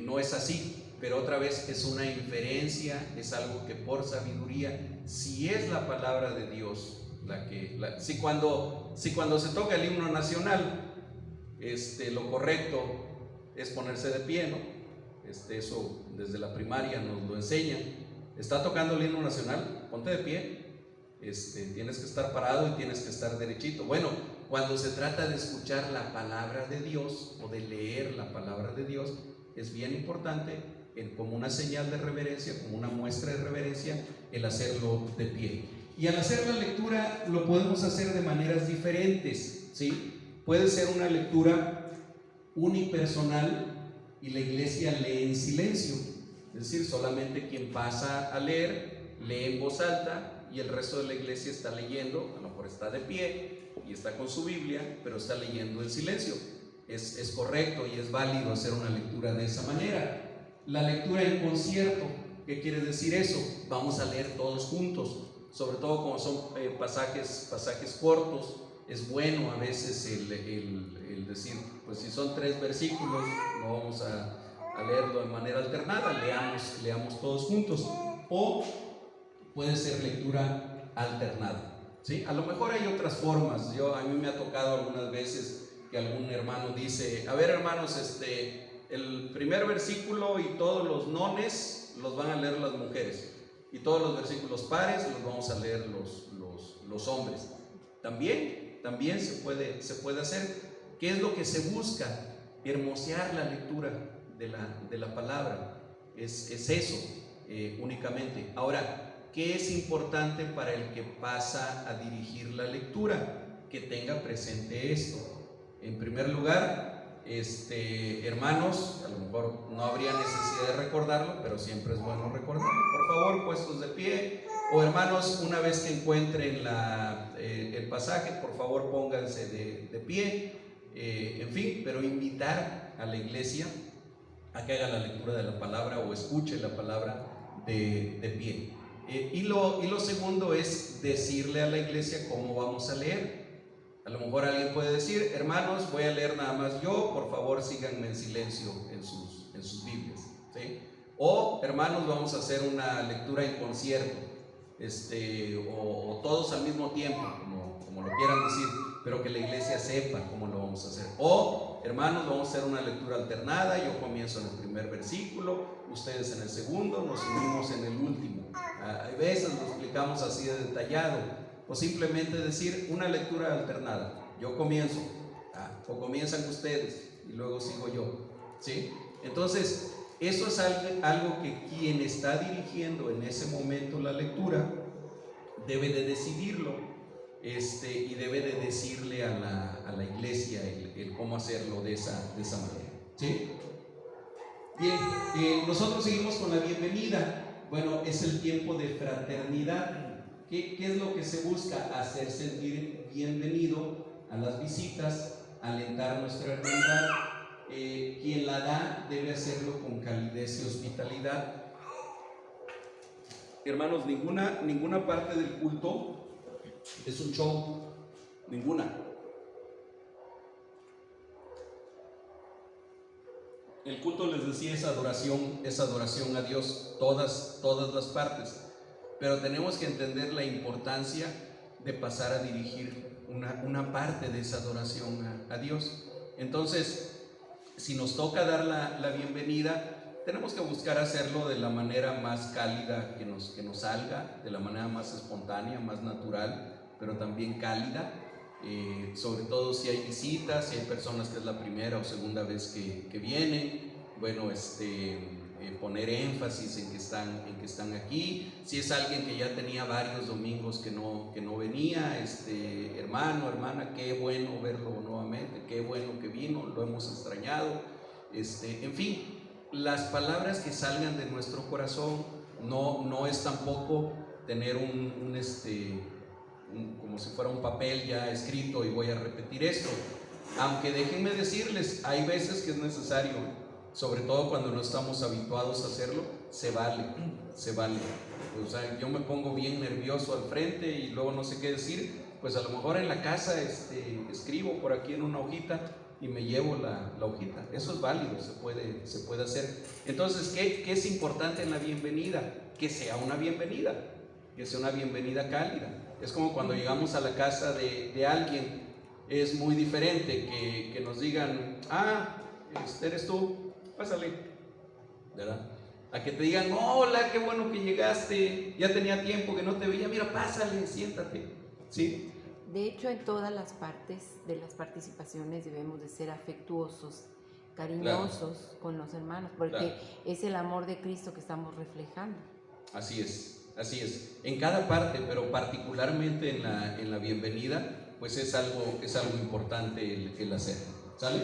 No es así, pero otra vez es una inferencia, es algo que por sabiduría, si es la palabra de Dios, si cuando se toca el himno nacional, lo correcto es ponerse de pie, ¿no? Eso desde la primaria nos lo enseñan. Está tocando el himno nacional, ponte de pie. Tienes que estar parado y tienes que estar derechito. Bueno, cuando se trata de escuchar la palabra de Dios o de leer la palabra de Dios, es bien importante, como una señal de reverencia, como una muestra de reverencia, el hacerlo de pie. Y al hacer la lectura lo podemos hacer de maneras diferentes, ¿sí? Puede ser una lectura unipersonal y la iglesia lee en silencio, es decir, solamente quien pasa a leer, lee en voz alta y el resto de la iglesia está leyendo, a lo mejor está de pie y está con su Biblia, pero está leyendo en silencio. Es correcto y es válido hacer una lectura de esa manera. La lectura en concierto, ¿qué quiere decir eso? Vamos a leer todos juntos, sobre todo como son pasajes cortos. Es bueno a veces el decir, pues si son 3 versículos, no vamos a leerlo de manera alternada, leamos todos juntos. O puede ser lectura alternada, ¿sí? A lo mejor hay otras formas. A mí me ha tocado algunas veces que algún hermano dice, a ver hermanos, el primer versículo y todos los nones los van a leer las mujeres y todos los versículos pares los vamos a leer los hombres. También se puede hacer. ¿Qué es lo que se busca? Hermosear la lectura de la palabra. Es eso únicamente. Ahora, ¿qué es importante para el que pasa a dirigir la lectura? Que tenga presente esto. En primer lugar, hermanos, a lo mejor no habría necesidad de recordarlo, pero siempre es bueno recordarlo. Por favor, puestos de pie. O hermanos, una vez que encuentren el pasaje, por favor pónganse de pie. En fin, pero invitar a la iglesia a que haga la lectura de la palabra o escuche la palabra de pie. Y lo segundo es decirle a la iglesia cómo vamos a leer. A lo mejor alguien puede decir, hermanos, voy a leer nada más yo, por favor síganme en silencio en sus Biblias, ¿sí? O hermanos, vamos a hacer una lectura en concierto, o todos al mismo tiempo, como lo quieran decir, pero que la iglesia sepa cómo lo vamos a hacer. O hermanos, vamos a hacer una lectura alternada, yo comienzo en el primer versículo, ustedes en el segundo, nos unimos en el último. A veces lo explicamos así de detallado, o simplemente decir una lectura alternada. Yo comienzo, O comienzan ustedes y luego sigo yo, ¿sí? Entonces, eso es algo que quien está dirigiendo en ese momento la lectura debe de decidirlo, y debe de decirle a la iglesia el cómo hacerlo de esa manera, ¿sí? Bien, nosotros seguimos con la bienvenida. Bueno, es el tiempo de fraternidad. ¿Qué es lo que se busca? Hacer sentir bienvenido a las visitas, alentar nuestra hermandad. Quien la da debe hacerlo con calidez y hospitalidad. Hermanos, ninguna parte del culto es un show, ninguna. El culto, les decía, es adoración a Dios, todas las partes. Pero tenemos que entender la importancia de pasar a dirigir una parte de esa adoración a Dios. Entonces, si nos toca dar la bienvenida, tenemos que buscar hacerlo de la manera más cálida que nos salga, de la manera más espontánea, más natural, pero también cálida. Sobre todo si hay visitas, si hay personas que es la primera o segunda vez que vienen, bueno, poner énfasis en que están aquí. Si es alguien que ya tenía varios domingos que no venía, hermano, hermana, qué bueno verlo nuevamente, qué bueno que vino, lo hemos extrañado. En fin, las palabras que salgan de nuestro corazón no es tampoco tener como si fuera un papel ya escrito y voy a repetir esto. Aunque déjenme decirles, hay veces que es necesario, sobre todo cuando no estamos habituados a hacerlo, se vale. O sea, yo me pongo bien nervioso al frente y luego no sé qué decir, pues a lo mejor en la casa escribo por aquí en una hojita y me llevo la hojita. Eso es válido, se puede hacer. Entonces, ¿qué es importante en la bienvenida? Que sea una bienvenida cálida. Es como cuando llegamos a la casa de alguien, es muy diferente que nos digan, eres tú, pásale, ¿verdad? A que te digan, hola, qué bueno que llegaste, ya tenía tiempo que no te veía, mira, pásale, siéntate, ¿sí? De hecho, en todas las partes de las participaciones debemos de ser afectuosos, cariñosos con los hermanos, porque es el amor de Cristo que estamos reflejando. Así es. En cada parte, pero particularmente en la bienvenida, pues es algo importante el hacer, ¿sale?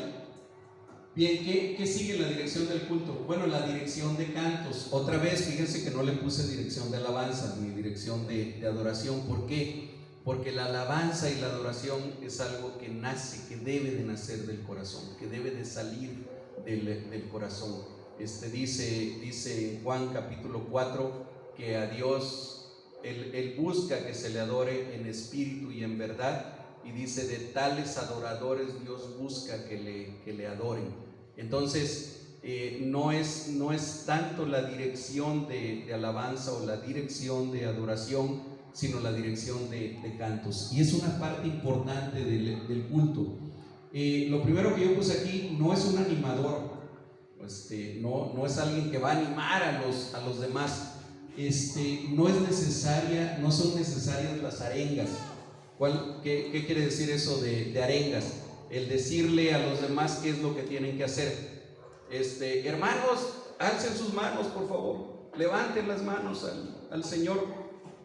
Bien, ¿qué sigue en la dirección del culto? Bueno, la dirección de cantos. Otra vez, fíjense que no le puse dirección de alabanza ni dirección de adoración. ¿Por qué? Porque la alabanza y la adoración es algo que nace, que debe de nacer del corazón, que debe de salir del corazón. Dice en Juan capítulo 4 que a Dios él busca que se le adore en espíritu y en verdad, y dice, de tales adoradores Dios busca que le adoren. Entonces, no es tanto la dirección de alabanza o la dirección de adoración, sino la dirección de cantos, y es una parte importante del culto. Lo primero que yo puse aquí, no es un animador, no es alguien que va a animar a los demás. No son necesarias las arengas. ¿Qué quiere decir eso de arengas? El decirle a los demás qué es lo que tienen que hacer. Hermanos, alcen sus manos, por favor, levanten las manos al Señor.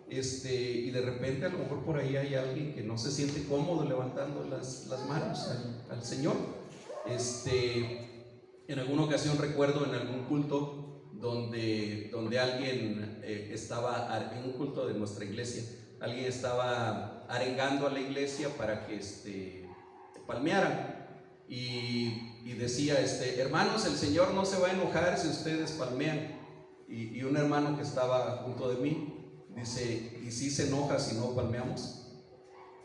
Y de repente a lo mejor por ahí hay alguien que no se siente cómodo levantando las manos al Señor. En alguna ocasión recuerdo en algún culto donde alguien estaba, en un culto de nuestra iglesia, alguien estaba arengando a la iglesia para que palmearan, y decía, hermanos, el Señor no se va a enojar si ustedes palmean. Y un hermano que estaba junto de mí dice, ¿y si se enoja si no palmeamos?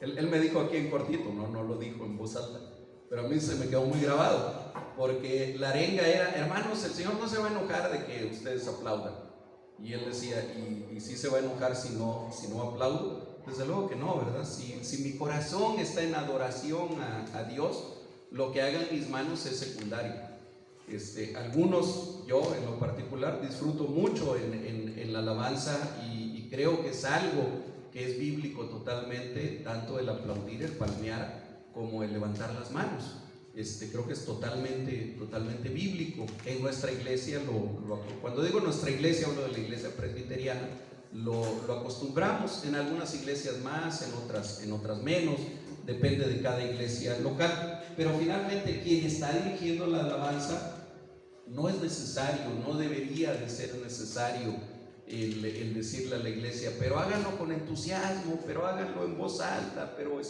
Él me dijo aquí en cortito, no lo dijo en voz alta, pero a mí se me quedó muy grabado, porque la arenga era, hermanos, el Señor no se va a enojar de que ustedes aplaudan. Y él decía, ¿y si se va a enojar si no aplaudo? Desde luego que no, ¿verdad? Si mi corazón está en adoración a Dios, lo que hagan mis manos es secundario. Algunos, yo en lo particular, disfruto mucho en la alabanza, y creo que es algo que es bíblico totalmente, tanto el aplaudir, el palmear, como el levantar las manos. Creo que es totalmente bíblico. En nuestra iglesia, cuando digo nuestra iglesia, hablo de la iglesia presbiteriana, lo acostumbramos. En algunas iglesias más, en otras menos, depende de cada iglesia local. Pero finalmente quien está dirigiendo la alabanza, no es necesario, no debería de ser necesario el decirle a la iglesia, pero háganlo con entusiasmo, pero háganlo en voz alta, pero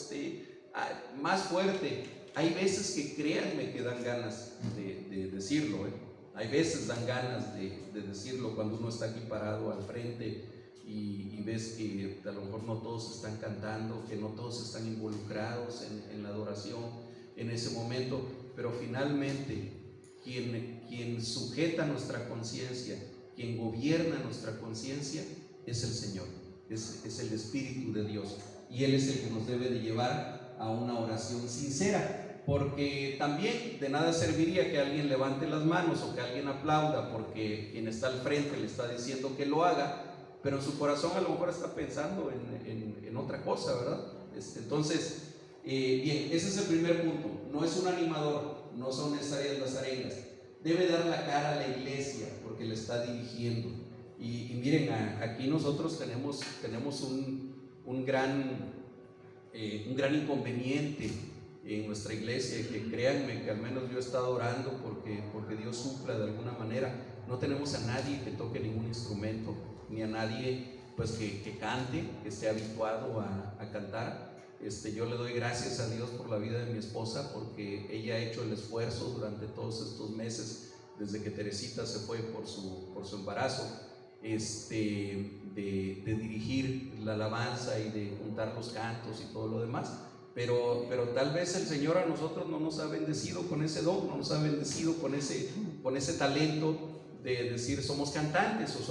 más fuerte. Hay veces que créanme que dan ganas de decirlo, hay veces dan ganas de decirlo cuando uno está aquí parado al frente y ves que a lo mejor no todos están cantando, que no todos están involucrados en la adoración en ese momento, pero finalmente quien sujeta nuestra conciencia, quien gobierna nuestra conciencia es el Señor, es el Espíritu de Dios, y Él es el que nos debe de llevar a una oración sincera. Porque también de nada serviría que alguien levante las manos o que alguien aplauda porque quien está al frente le está diciendo que lo haga, pero en su corazón a lo mejor está pensando en otra cosa, ¿verdad? Entonces, bien, ese es el primer punto. No es un animador, no son necesarias las arengas. Debe dar la cara a la iglesia porque le está dirigiendo. Y miren, aquí nosotros tenemos un gran inconveniente en nuestra iglesia, que créanme que al menos yo he estado orando porque Dios supla de alguna manera. No tenemos a nadie que toque ningún instrumento, ni a nadie pues que cante, que esté habituado a cantar. Yo le doy gracias a Dios por la vida de mi esposa, porque ella ha hecho el esfuerzo durante todos estos meses, desde que Teresita se fue por su embarazo, de dirigir la alabanza y de juntar los cantos y todo lo demás. Pero tal vez el Señor a nosotros no nos ha bendecido con ese don, no nos ha bendecido con ese talento de decir somos cantantes o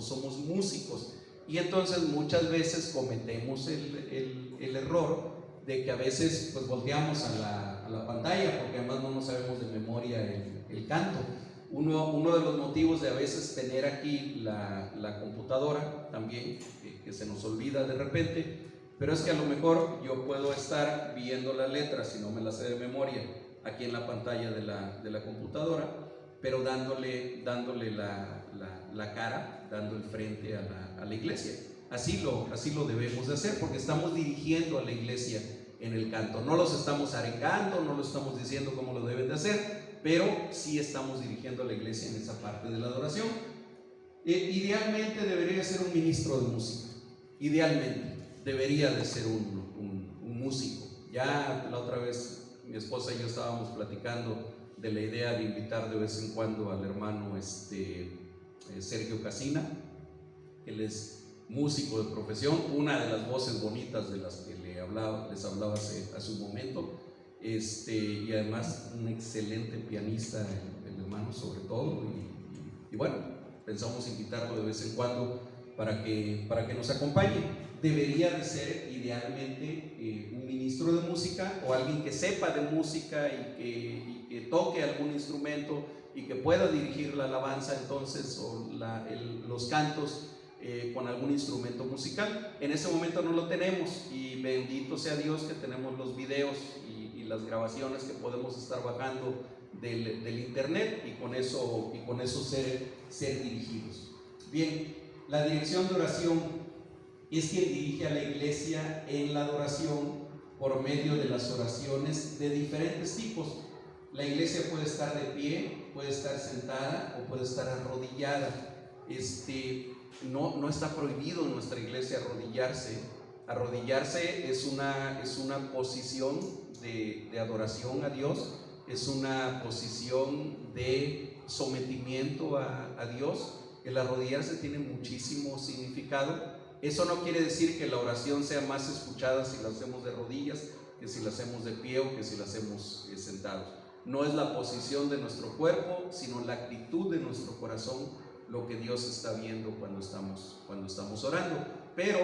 somos músicos. Y entonces muchas veces cometemos el error de que a veces pues volteamos a la pantalla, porque además no nos sabemos de memoria el canto. Uno de los motivos de a veces tener aquí la computadora también, que se nos olvida de repente, pero es que a lo mejor yo puedo estar viendo las letras, si no me las sé de memoria, aquí en la pantalla de la computadora, pero dándole la cara, dando el frente a la iglesia. Así lo debemos de hacer, porque estamos dirigiendo a la iglesia en el canto. No los estamos arengando, no los estamos diciendo cómo lo deben de hacer, pero sí estamos dirigiendo a la iglesia en esa parte de la adoración. Idealmente debería ser un ministro de música, idealmente debería de ser un músico. Ya la otra vez mi esposa y yo estábamos platicando de la idea de invitar de vez en cuando al hermano Sergio Casina. Él es músico de profesión, una de las voces bonitas de las que les hablaba hace un momento, y además un excelente pianista, el hermano sobre todo, y bueno, pensamos invitarlo de vez en cuando para que nos acompañe. Debería de ser idealmente un ministro de música o alguien que sepa de música y que toque algún instrumento y que pueda dirigir la alabanza entonces o los cantos con algún instrumento musical. En ese momento no lo tenemos, y bendito sea Dios que tenemos los videos y las grabaciones que podemos estar bajando del internet, y con eso ser dirigidos. Bien, la dirección de oración es quien dirige a la iglesia en la adoración por medio de las oraciones de diferentes tipos. La iglesia puede estar de pie, puede estar sentada o puede estar arrodillada. No está prohibido en nuestra iglesia arrodillarse. Arrodillarse es una posición de adoración a Dios, es una posición de sometimiento a Dios. El arrodillarse tiene muchísimo significado. Eso no quiere decir que la oración sea más escuchada si la hacemos de rodillas, que si la hacemos de pie o que si la hacemos sentados. No es la posición de nuestro cuerpo, sino la actitud de nuestro corazón lo que Dios está viendo cuando estamos orando. Pero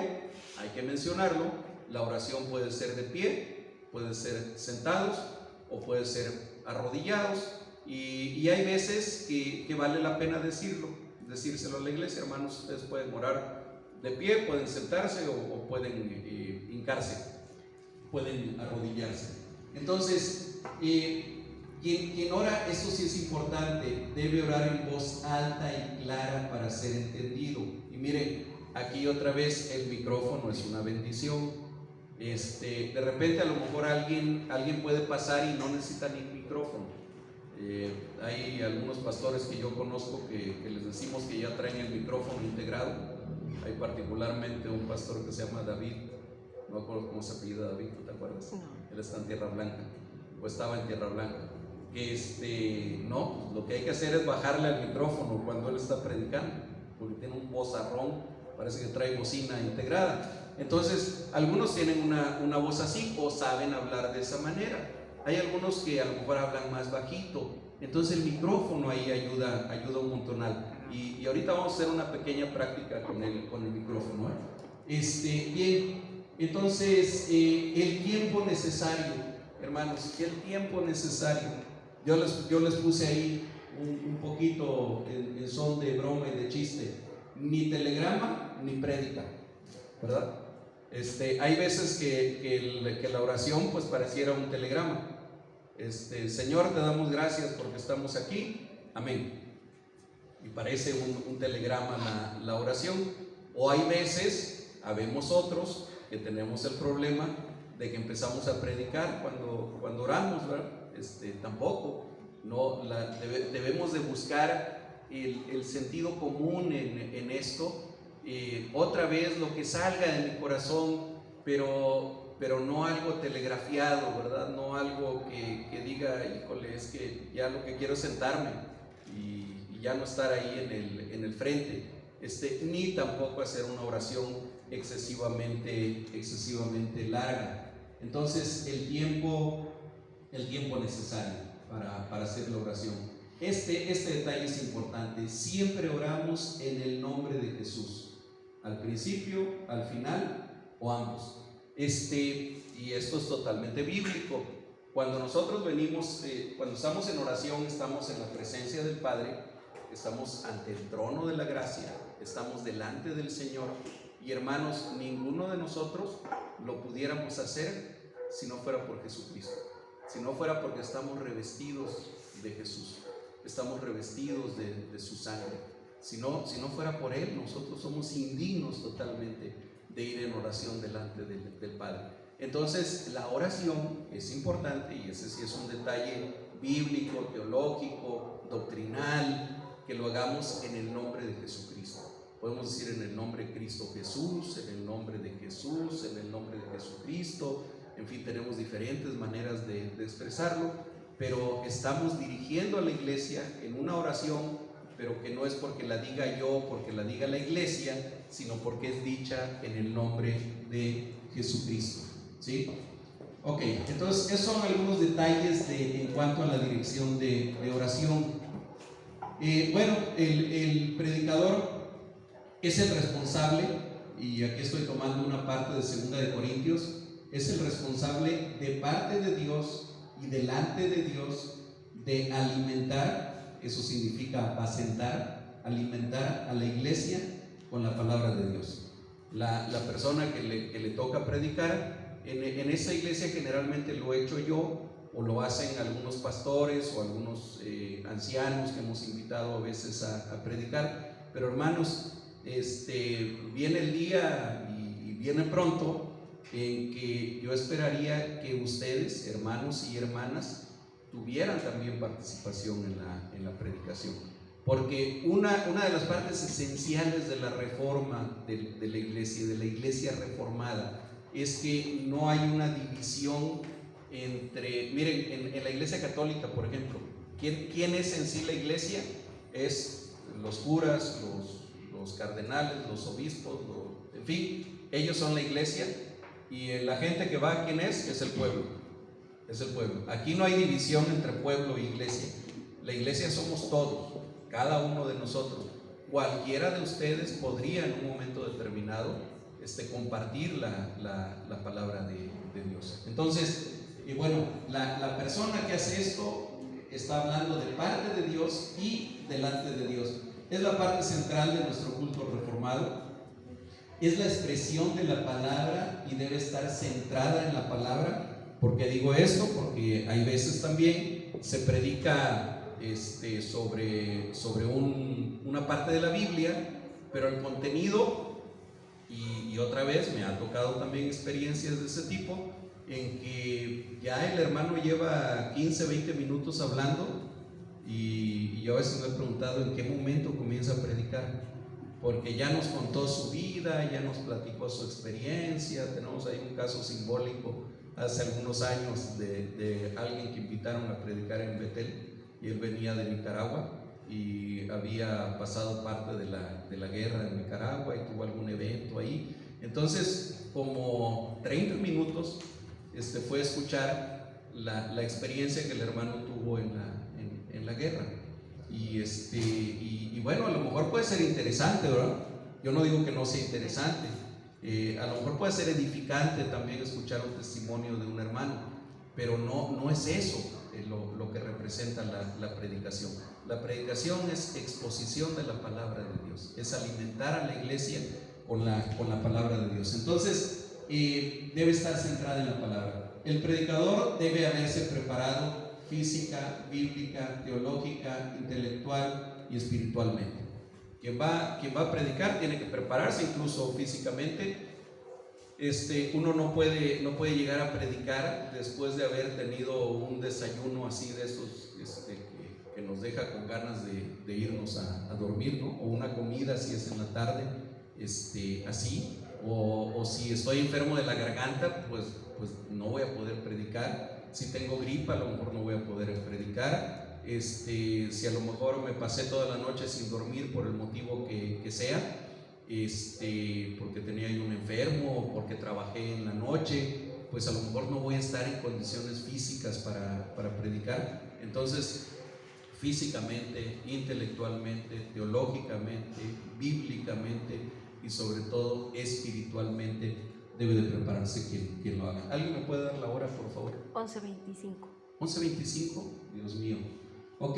hay que mencionarlo, la oración puede ser de pie, puede ser sentados o puede ser arrodillados, y hay veces que vale la pena decírselo a la iglesia. Hermanos, ustedes pueden orar de pie, pueden sentarse o pueden hincarse, pueden arrodillarse. Entonces, quien ora, esto sí es importante, debe orar en voz alta y clara para ser entendido. Y miren, aquí otra vez el micrófono es una bendición. De repente a lo mejor alguien puede pasar y no necesita ni micrófono. Hay algunos pastores que yo conozco que les decimos que ya traen el micrófono integrado. Hay particularmente un pastor que se llama David, no me acuerdo cómo se apellida David, ¿no te acuerdas? No. Él está en Tierra Blanca, o estaba en Tierra Blanca. No, lo que hay que hacer es bajarle al micrófono cuando él está predicando, porque tiene un vozarrón, parece que trae bocina integrada. Entonces, algunos tienen una voz así o saben hablar de esa manera. Hay algunos que a lo mejor hablan más bajito, entonces el micrófono ahí ayuda un montonal. Y ahorita vamos a hacer una pequeña práctica con el micrófono. Bien, entonces el tiempo necesario, hermanos, el tiempo necesario. Yo les puse ahí un poquito en son de broma y de chiste. Ni telegrama ni prédica, ¿verdad? Hay veces que la oración pues pareciera un telegrama. Señor, te damos gracias porque estamos aquí, amén. Y parece un telegrama la oración. O hay veces, habemos otros que tenemos el problema de que empezamos a predicar cuando oramos, ¿verdad? Tampoco, no, debemos de buscar el sentido común en esto. Otra vez lo que salga de mi corazón, pero no algo telegrafiado, ¿verdad? No algo que diga, híjole, es que ya lo que quiero es sentarme y ya no estar ahí en el frente, ni tampoco hacer una oración excesivamente larga. Entonces el tiempo necesario para hacer la oración. Este detalle es importante. Siempre oramos en el nombre de Jesús, al principio, al final o ambos. Y esto es totalmente bíblico. Cuando nosotros venimos, cuando estamos en oración, estamos en la presencia del Padre, estamos ante el trono de la gracia, estamos delante del Señor. Y hermanos, ninguno de nosotros lo pudiéramos hacer si no fuera por Jesucristo, si no fuera porque estamos revestidos de Jesús, estamos revestidos de su sangre. Si no fuera por Él, nosotros somos indignos totalmente de ir en oración delante del Padre. Entonces la oración es importante, y ese sí es un detalle bíblico, teológico, doctrinal, que lo hagamos en el nombre de Jesucristo. Podemos decir en el nombre de Cristo Jesús, en el nombre de Jesús, en el nombre de Jesucristo. En fin, tenemos diferentes maneras de expresarlo, pero estamos dirigiendo a la iglesia en una oración, pero que no es porque la diga yo, porque la diga la iglesia, sino porque es dicha en el nombre de Jesucristo. ¿Sí? Ok, entonces esos son algunos detalles en cuanto a la dirección de oración. Bueno, el predicador es el responsable, y aquí estoy tomando una parte de 2 de Corintios, es el responsable de parte de Dios y delante de Dios de alimentar, eso significa apacentar, alimentar a la iglesia con la palabra de Dios. La persona que le toca predicar, en esa iglesia generalmente lo he hecho yo, o lo hacen algunos pastores o algunos ancianos que hemos invitado a veces a predicar. Pero hermanos, viene el día y viene pronto en que yo esperaría que ustedes, hermanos y hermanas, tuvieran también participación en la predicación, porque una de las partes esenciales de la reforma de la iglesia reformada, es que no hay una división entre, miren, en la iglesia católica, por ejemplo, ¿quién es en sí la iglesia? Es los curas, los cardenales, los obispos, en fin, ellos son la iglesia, y la gente que va, ¿quién es? Es el pueblo. Es el pueblo. Aquí no hay división entre pueblo e iglesia. La iglesia somos todos, cada uno de nosotros. Cualquiera de ustedes podría en un momento determinado compartir la palabra de Dios. Entonces, y bueno, la persona que hace esto está hablando de parte de Dios y delante de Dios. Es la parte central de nuestro culto reformado. Es la expresión de la palabra y debe estar centrada en la palabra. ¿Por qué digo esto? Porque hay veces también se predica sobre una parte de la Biblia, pero el contenido, y otra vez me ha tocado también experiencias de ese tipo, en que ya el hermano lleva 15, 20 minutos hablando, y yo a veces me he preguntado en qué momento comienza a predicar, porque ya nos contó su vida, ya nos platicó su experiencia. Tenemos ahí un caso simbólico hace algunos años de alguien que invitaron a predicar en Betel, y él venía de Nicaragua y había pasado parte de la guerra en Nicaragua y tuvo algún evento ahí. Entonces, como 30 minutos fue a escuchar la experiencia que el hermano tuvo en la guerra. Y bueno, a lo mejor puede ser interesante, ¿verdad? Yo no digo que no sea interesante. A lo mejor puede ser edificante también escuchar un testimonio de un hermano, pero no es eso lo que representa la predicación. La predicación es exposición de la palabra de Dios, es alimentar a la iglesia con la palabra de Dios. Entonces, debe estar centrada en la palabra. El predicador debe haberse preparado física, bíblica, teológica, intelectual y espiritualmente. Quien va a predicar tiene que prepararse incluso físicamente. Uno no puede llegar a predicar después de haber tenido un desayuno así de esos que nos deja con ganas de irnos a dormir, ¿no? O una comida si es en la tarde, así, o si estoy enfermo de la garganta, pues no voy a poder predicar. Si tengo gripa, a lo mejor no voy a poder predicar. Si a lo mejor me pasé toda la noche sin dormir por el motivo que sea, porque tenía yo un enfermo o porque trabajé en la noche, pues a lo mejor no voy a estar en condiciones físicas para predicar. Entonces, físicamente, intelectualmente, teológicamente, bíblicamente y sobre todo espiritualmente debe de prepararse quien lo haga. ¿Alguien me puede dar la hora, por favor? 11:25. 11:25, Dios mío. Ok,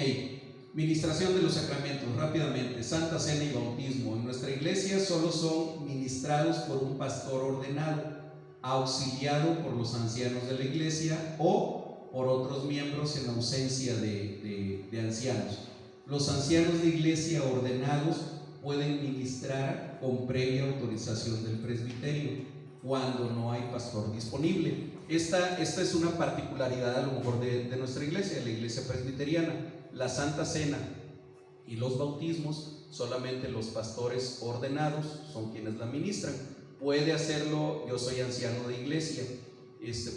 ministración de los sacramentos, rápidamente. Santa Cena y bautismo. En nuestra iglesia solo son ministrados por un pastor ordenado, auxiliado por los ancianos de la iglesia o por otros miembros en ausencia de ancianos. Los ancianos de iglesia ordenados pueden ministrar con previa autorización del presbiterio cuando no hay pastor disponible. Esta es una particularidad a lo mejor de nuestra iglesia, la iglesia presbiteriana. La Santa Cena y los bautismos, solamente los pastores ordenados son quienes la ministran. Puede hacerlo, yo soy anciano de iglesia,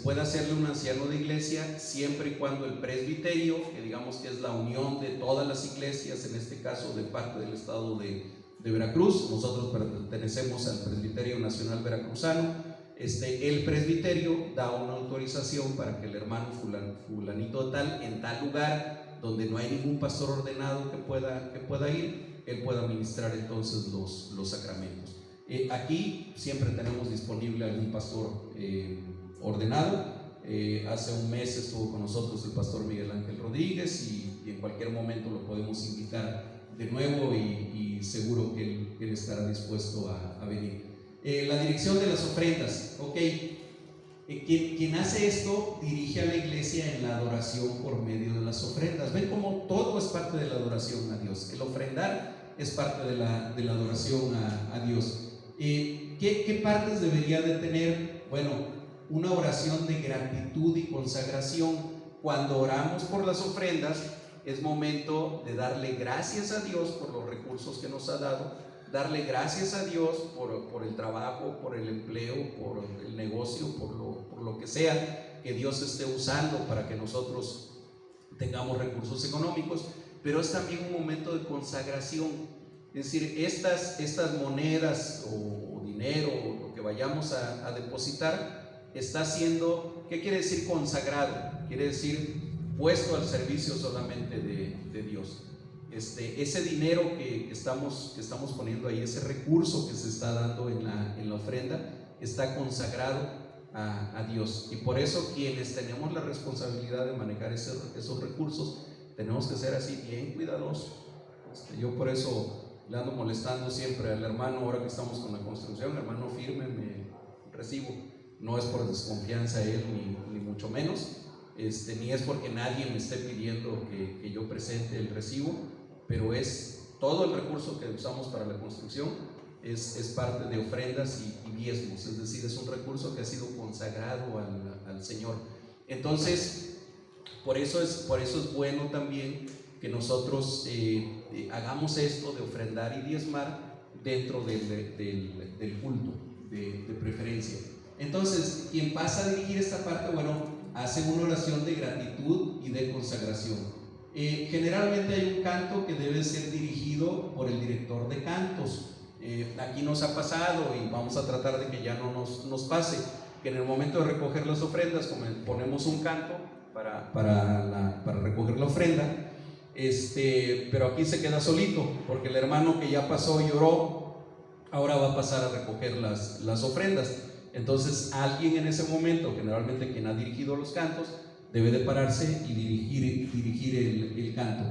puede hacerlo un anciano de iglesia siempre y cuando el presbiterio, que digamos que es la unión de todas las iglesias, en este caso de parte del estado de Veracruz, nosotros pertenecemos al Presbiterio Nacional Veracruzano, el presbiterio da una autorización para que el hermano fulanito tal, en tal lugar donde no hay ningún pastor ordenado que pueda ir, él pueda ministrar entonces los sacramentos. Aquí siempre tenemos disponible algún pastor ordenado. Hace un mes estuvo con nosotros el pastor Miguel Ángel Rodríguez y en cualquier momento lo podemos invitar de nuevo y seguro que él estará dispuesto a venir. La dirección de las ofrendas, ok. Quien hace esto dirige a la iglesia en la adoración por medio de las ofrendas. Ven cómo todo es parte de la adoración a Dios. El ofrendar es parte de la adoración a Dios. ¿Qué partes debería de tener? Bueno, una oración de gratitud y consagración. Cuando oramos por las ofrendas, es momento de darle gracias a Dios por los recursos que nos ha dado, darle gracias a Dios por el trabajo, por el empleo, por el negocio, por lo que sea que Dios esté usando para que nosotros tengamos recursos económicos, pero es también un momento de consagración. Es decir, estas monedas o dinero o lo que vayamos a depositar está siendo, ¿qué quiere decir consagrado? Quiere decir puesto al servicio solamente de Dios. Ese dinero que estamos poniendo ahí, ese recurso que se está dando en la ofrenda, está consagrado a Dios. Y por eso quienes tenemos la responsabilidad de manejar esos recursos, tenemos que ser así bien cuidadosos. Yo por eso le ando molestando siempre al hermano, ahora que estamos con la construcción, hermano, fírmeme recibo. No es por desconfianza a él, ni mucho menos, ni es porque nadie me esté pidiendo que yo presente el recibo, pero es todo el recurso que usamos para la construcción, es parte de ofrendas y diezmos, es decir, es un recurso que ha sido consagrado al Señor. Entonces, por eso es bueno también que nosotros hagamos esto de ofrendar y diezmar dentro del culto, de preferencia. Entonces, quien pasa a dirigir esta parte, bueno, hace una oración de gratitud y de consagración. Generalmente hay un canto que debe ser dirigido por el director de cantos. Aquí nos ha pasado, y vamos a tratar de que ya no nos pase, que en el momento de recoger las ofrendas ponemos un canto para recoger la ofrenda, pero aquí se queda solito, porque el hermano que ya pasó y oró, ahora va a pasar a recoger las ofrendas. Entonces alguien en ese momento, generalmente quien ha dirigido los cantos, debe de pararse y dirigir el canto.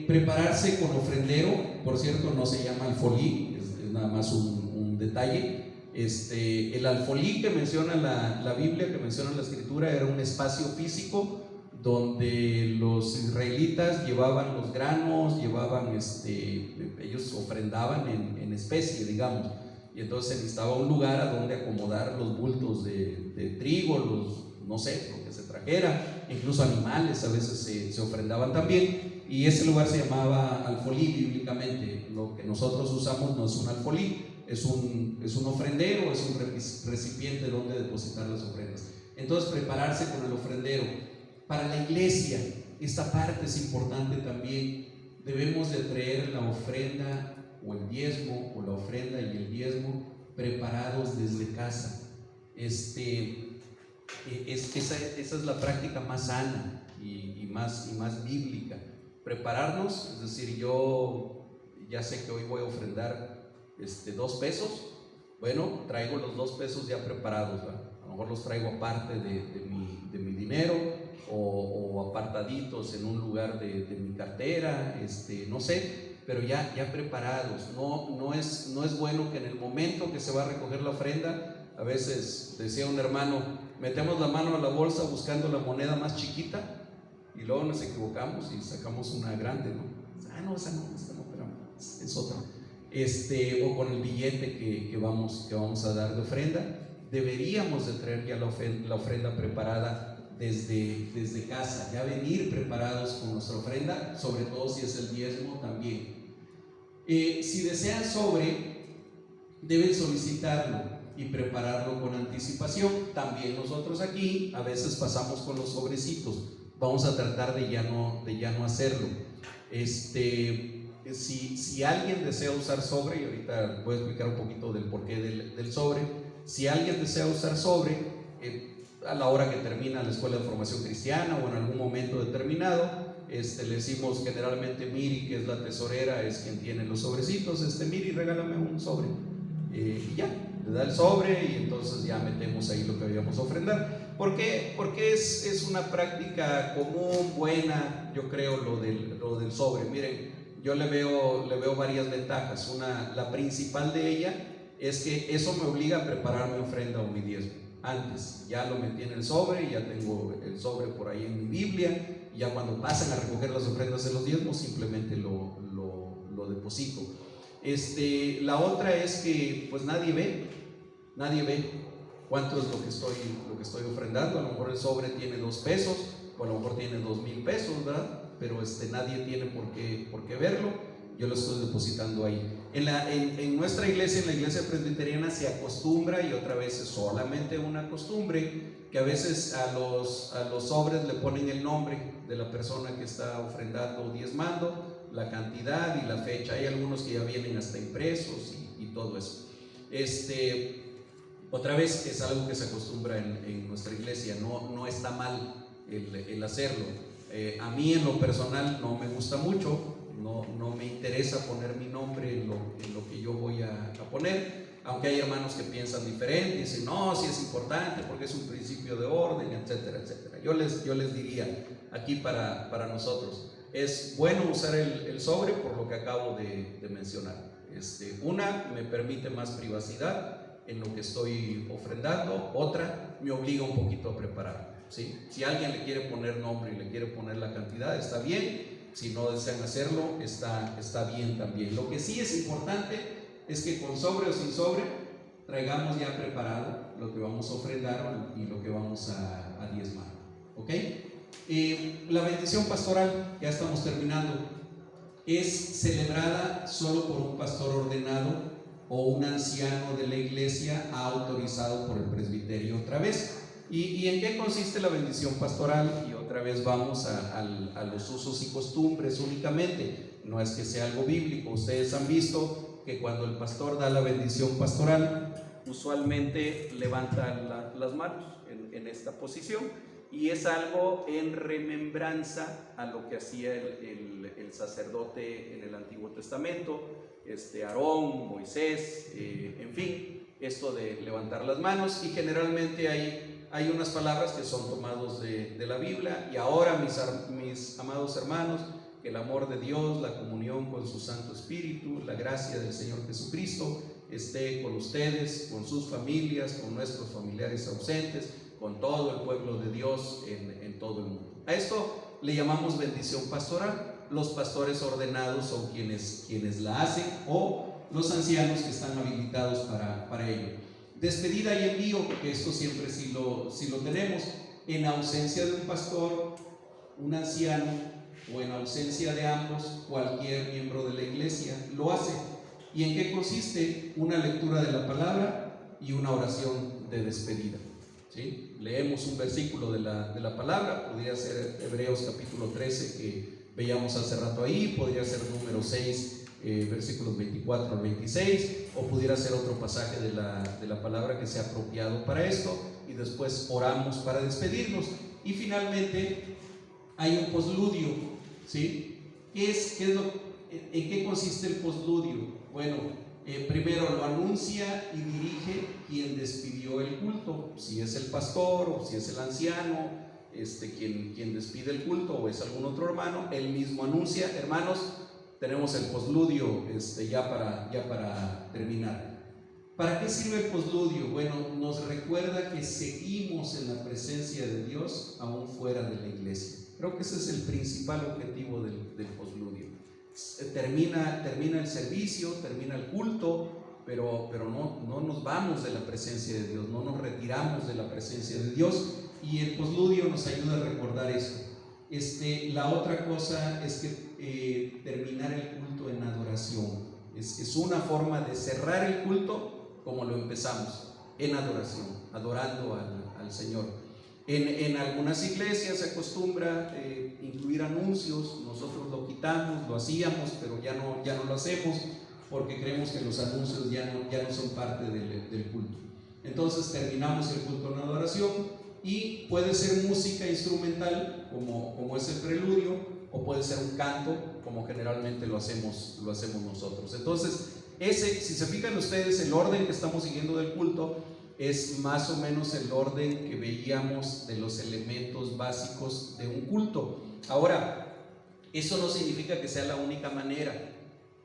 Prepararse con ofrendero, por cierto, no se llama alfolí, es nada más un detalle. El alfolí que menciona la Biblia, que menciona la Escritura, era un espacio físico donde los israelitas llevaban los granos, ellos ofrendaban en especie, digamos, y entonces se necesitaba un lugar a donde acomodar los bultos de trigo, no sé, lo que se trajera, incluso animales a veces se ofrendaban también, y ese lugar se llamaba alfolí bíblicamente. Lo que nosotros usamos no es un alfolí, es un ofrendero, es un recipiente donde depositar las ofrendas. Entonces, prepararse con el ofrendero. Para la iglesia, esta parte es importante también. Debemos de traer la ofrenda o el diezmo, o la ofrenda y el diezmo preparados desde casa. Esa es la práctica más sana y más bíblica. Prepararnos, es decir, yo ya sé que hoy voy a ofrendar 2 pesos, bueno, traigo los 2 pesos ya preparados, ¿verdad? A lo mejor los traigo aparte de mi dinero, o apartaditos en un lugar de mi cartera, no sé, pero ya preparados. No es bueno que en el momento que se va a recoger la ofrenda, a veces decía un hermano, metemos la mano a la bolsa buscando la moneda más chiquita y luego nos equivocamos y sacamos una grande, ¿no? No, esa no, pero es otra. O con el billete que vamos a dar de ofrenda. Deberíamos de traer ya la ofrenda preparada desde casa, ya venir preparados con nuestra ofrenda, sobre todo si es el diezmo también. Si desean sobre, deben solicitarlo y prepararlo con anticipación. También nosotros aquí a veces pasamos con los sobrecitos, vamos a tratar de ya no hacerlo. Si alguien desea usar sobre, y ahorita voy a explicar un poquito del porqué del sobre. Si alguien desea usar sobre, a la hora que termina la escuela de formación cristiana o en algún momento determinado, le decimos generalmente Miri, que es la tesorera, es quien tiene los sobrecitos, Miri, regálame un sobre, y ya, le da el sobre y entonces ya metemos ahí lo que habíamos a ofrendar. ¿Por qué? Porque es una práctica común, buena, yo creo, lo del sobre. Miren, yo le veo varias ventajas. La principal de ella es que eso me obliga a preparar mi ofrenda o mi diezmo. Antes ya lo metí en el sobre, ya tengo el sobre por ahí en mi Biblia, y ya cuando pasan a recoger las ofrendas de los diezmos simplemente lo deposito. La otra es que pues nadie ve cuánto es lo que estoy ofrendando. A lo mejor el sobre tiene 2 pesos, o a lo mejor tiene 2,000 pesos, ¿verdad? Pero nadie tiene por qué verlo. Yo lo estoy depositando ahí. En nuestra iglesia, en la iglesia presbiteriana, se acostumbra, y otra vez es solamente una costumbre, que a veces a los sobres le ponen el nombre de la persona que está ofrendando o diezmando, la cantidad y la fecha. Hay algunos que ya vienen hasta impresos y todo eso. Otra vez es algo que se acostumbra en nuestra iglesia. No está mal el hacerlo. A mí en lo personal no me gusta mucho. No me interesa poner mi nombre en lo que yo voy a poner, aunque hay hermanos que piensan diferente y dicen, no, sí es importante porque es un principio de orden, etcétera, etcétera. Yo les diría aquí para nosotros, es bueno usar el sobre por lo que acabo de mencionar. Me permite más privacidad, en lo que estoy ofrendando, otra me obliga un poquito a prepararme, ¿sí? Si alguien le quiere poner nombre y le quiere poner la cantidad, está bien. Si no desean hacerlo, está bien también. Lo que sí es importante es que con sobre o sin sobre traigamos ya preparado lo que vamos a ofrendar y lo que vamos a diezmar, ¿ok? La bendición pastoral, ya estamos terminando, es celebrada solo por un pastor ordenado o un anciano de la iglesia autorizado por el presbiterio. Otra vez, ¿y en qué consiste la bendición pastoral? Y otra vez vamos a los usos y costumbres únicamente. No es que sea algo bíblico. Ustedes han visto que cuando el pastor da la bendición pastoral, usualmente levanta las manos en esta posición, y es algo en remembranza a lo que hacía el sacerdote en el Antiguo Testamento, Aarón, Moisés, en fin, esto de levantar las manos. Y generalmente hay unas palabras que son tomados de la Biblia. Y ahora, mis amados hermanos, que el amor de Dios, la comunión con su Santo Espíritu, la gracia del Señor Jesucristo esté con ustedes, con sus familias, con nuestros familiares ausentes, con todo el pueblo de Dios en todo el mundo. A esto le llamamos bendición pastoral. Los pastores ordenados son quienes la hacen, o los ancianos que están habilitados para ello. Despedida y envío, porque esto siempre sí lo tenemos. En ausencia de un pastor, un anciano, o en ausencia de ambos, cualquier miembro de la iglesia lo hace. ¿Y en qué consiste? Una lectura de la palabra y una oración de despedida, ¿sí? Leemos un versículo de la palabra. Podría ser Hebreos capítulo 13 que veíamos hace rato ahí, podría ser número 6, versículos 24 al 26, o pudiera ser otro pasaje de la palabra que sea apropiado para esto, y después oramos para despedirnos. Y finalmente hay un posludio, ¿sí? ¿En qué consiste el posludio? Bueno, primero lo anuncia y dirige quien despidió el culto, si es el pastor o si es el anciano, quien despide el culto, o es algún otro hermano, él mismo anuncia. Hermanos, tenemos el posludio ya para terminar. ¿Para qué sirve el posludio? Bueno, nos recuerda que seguimos en la presencia de Dios aún fuera de la iglesia. Creo que ese es el principal objetivo del posludio. Termina el servicio, termina el culto, pero no nos vamos de la presencia de Dios, no nos retiramos de la presencia de Dios, y el posludio nos ayuda a recordar esto. La otra cosa es que terminar el culto en adoración es una forma de cerrar el culto como lo empezamos, en adoración, adorando al Señor. En algunas iglesias se acostumbra incluir anuncios. Nosotros lo quitamos, lo hacíamos, pero ya no lo hacemos, porque creemos que los anuncios ya no son parte del culto. Entonces terminamos el culto en adoración, y puede ser música instrumental como es el preludio, o puede ser un canto como generalmente lo hacemos nosotros. Entonces si se fijan ustedes, el orden que estamos siguiendo del culto es más o menos el orden que veíamos de los elementos básicos de un culto. Ahora, eso no significa que sea la única manera.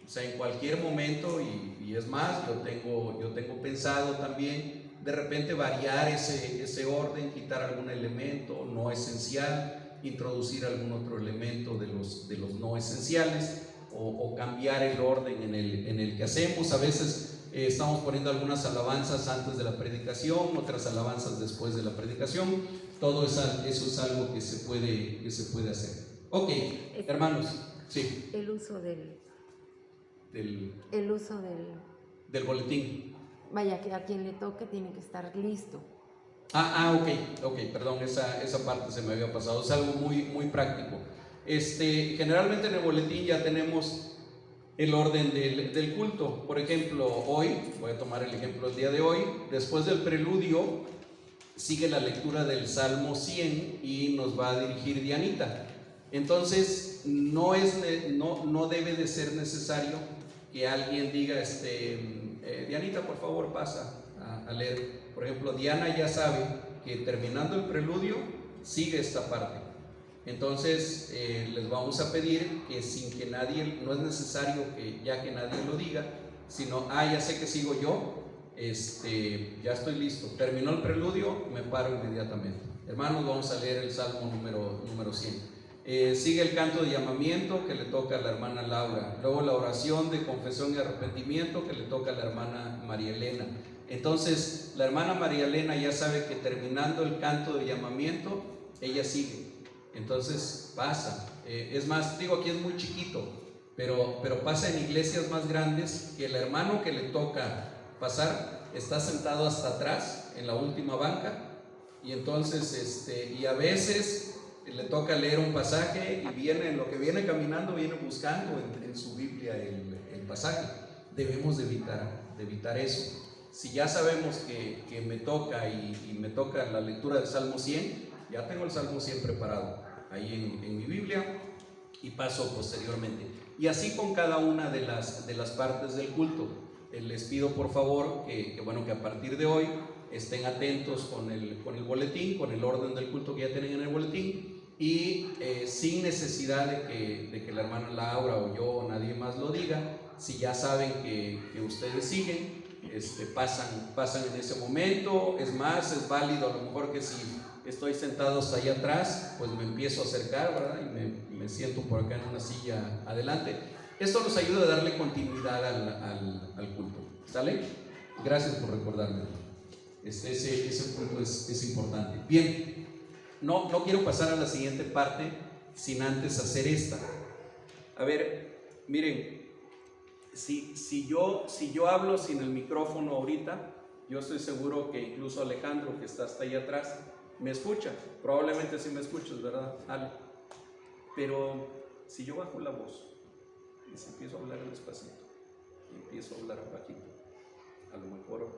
O sea, en cualquier momento, y es más, yo tengo pensado también de repente variar ese orden, quitar algún elemento no esencial, introducir algún otro elemento de los no esenciales, o cambiar el orden en el que hacemos. A veces estamos poniendo algunas alabanzas antes de la predicación, otras alabanzas después de la predicación. Todo eso es algo que se puede hacer. Ok, hermanos, sí. El uso del boletín. Vaya, que a quien le toque tiene que estar listo. Ok, perdón, esa parte se me había pasado. Es algo muy, muy práctico. Generalmente en el boletín ya tenemos el orden del culto. Por ejemplo, hoy, voy a tomar el ejemplo del día de hoy, después del preludio sigue la lectura del Salmo 100 y nos va a dirigir Dianita. Entonces no debe de ser necesario que alguien diga, Dianita, por favor, pasa a leer. Por ejemplo, Diana ya sabe que terminando el preludio sigue esta parte. Entonces les vamos a pedir que sin que nadie, no es necesario que nadie lo diga, sino, ya sé que sigo yo, Ya estoy listo. Terminó el preludio, me paro inmediatamente. Hermanos, vamos a leer el Salmo número 100. Sigue el canto de llamamiento que le toca a la hermana Laura. Luego la oración de confesión y arrepentimiento que le toca a la hermana María Elena. Entonces, la hermana María Elena ya sabe que terminando el canto de llamamiento, ella sigue. Entonces pasa. Es más, digo, aquí es muy chiquito, pero pasa en iglesias más grandes que el hermano que le toca pasar está sentado hasta atrás en la última banca, y entonces y a veces le toca leer un pasaje y en lo que viene caminando viene buscando en su Biblia el pasaje. Debemos de evitar eso. Si ya sabemos que me toca y me toca la lectura del Salmo 100, ya tengo el Salmo 100 preparado ahí en mi Biblia y paso posteriormente. Y así con cada una de las partes del culto. Les pido por favor que a partir de hoy estén atentos con el boletín, con el orden del culto que ya tienen en el boletín, y sin necesidad de que la hermana Laura o yo o nadie más lo diga. Si ya saben que ustedes siguen, pasan en ese momento. Es más, es válido a lo mejor que si estoy sentado hasta allá atrás, pues me empiezo a acercar, ¿verdad? Y me siento por acá en una silla adelante. Esto nos ayuda a darle continuidad al culto. ¿Sale? Gracias por recordarme. Ese punto es importante. Bien, no quiero pasar a la siguiente parte sin antes hacer esta. A ver, miren, si yo hablo sin el micrófono ahorita, yo estoy seguro que incluso Alejandro, que está hasta allá atrás, me escucha. Probablemente sí me escuchas, ¿verdad, Ale? Pero si yo bajo la voz y si empiezo a hablar despacito y empiezo a hablar bajito, a lo mejor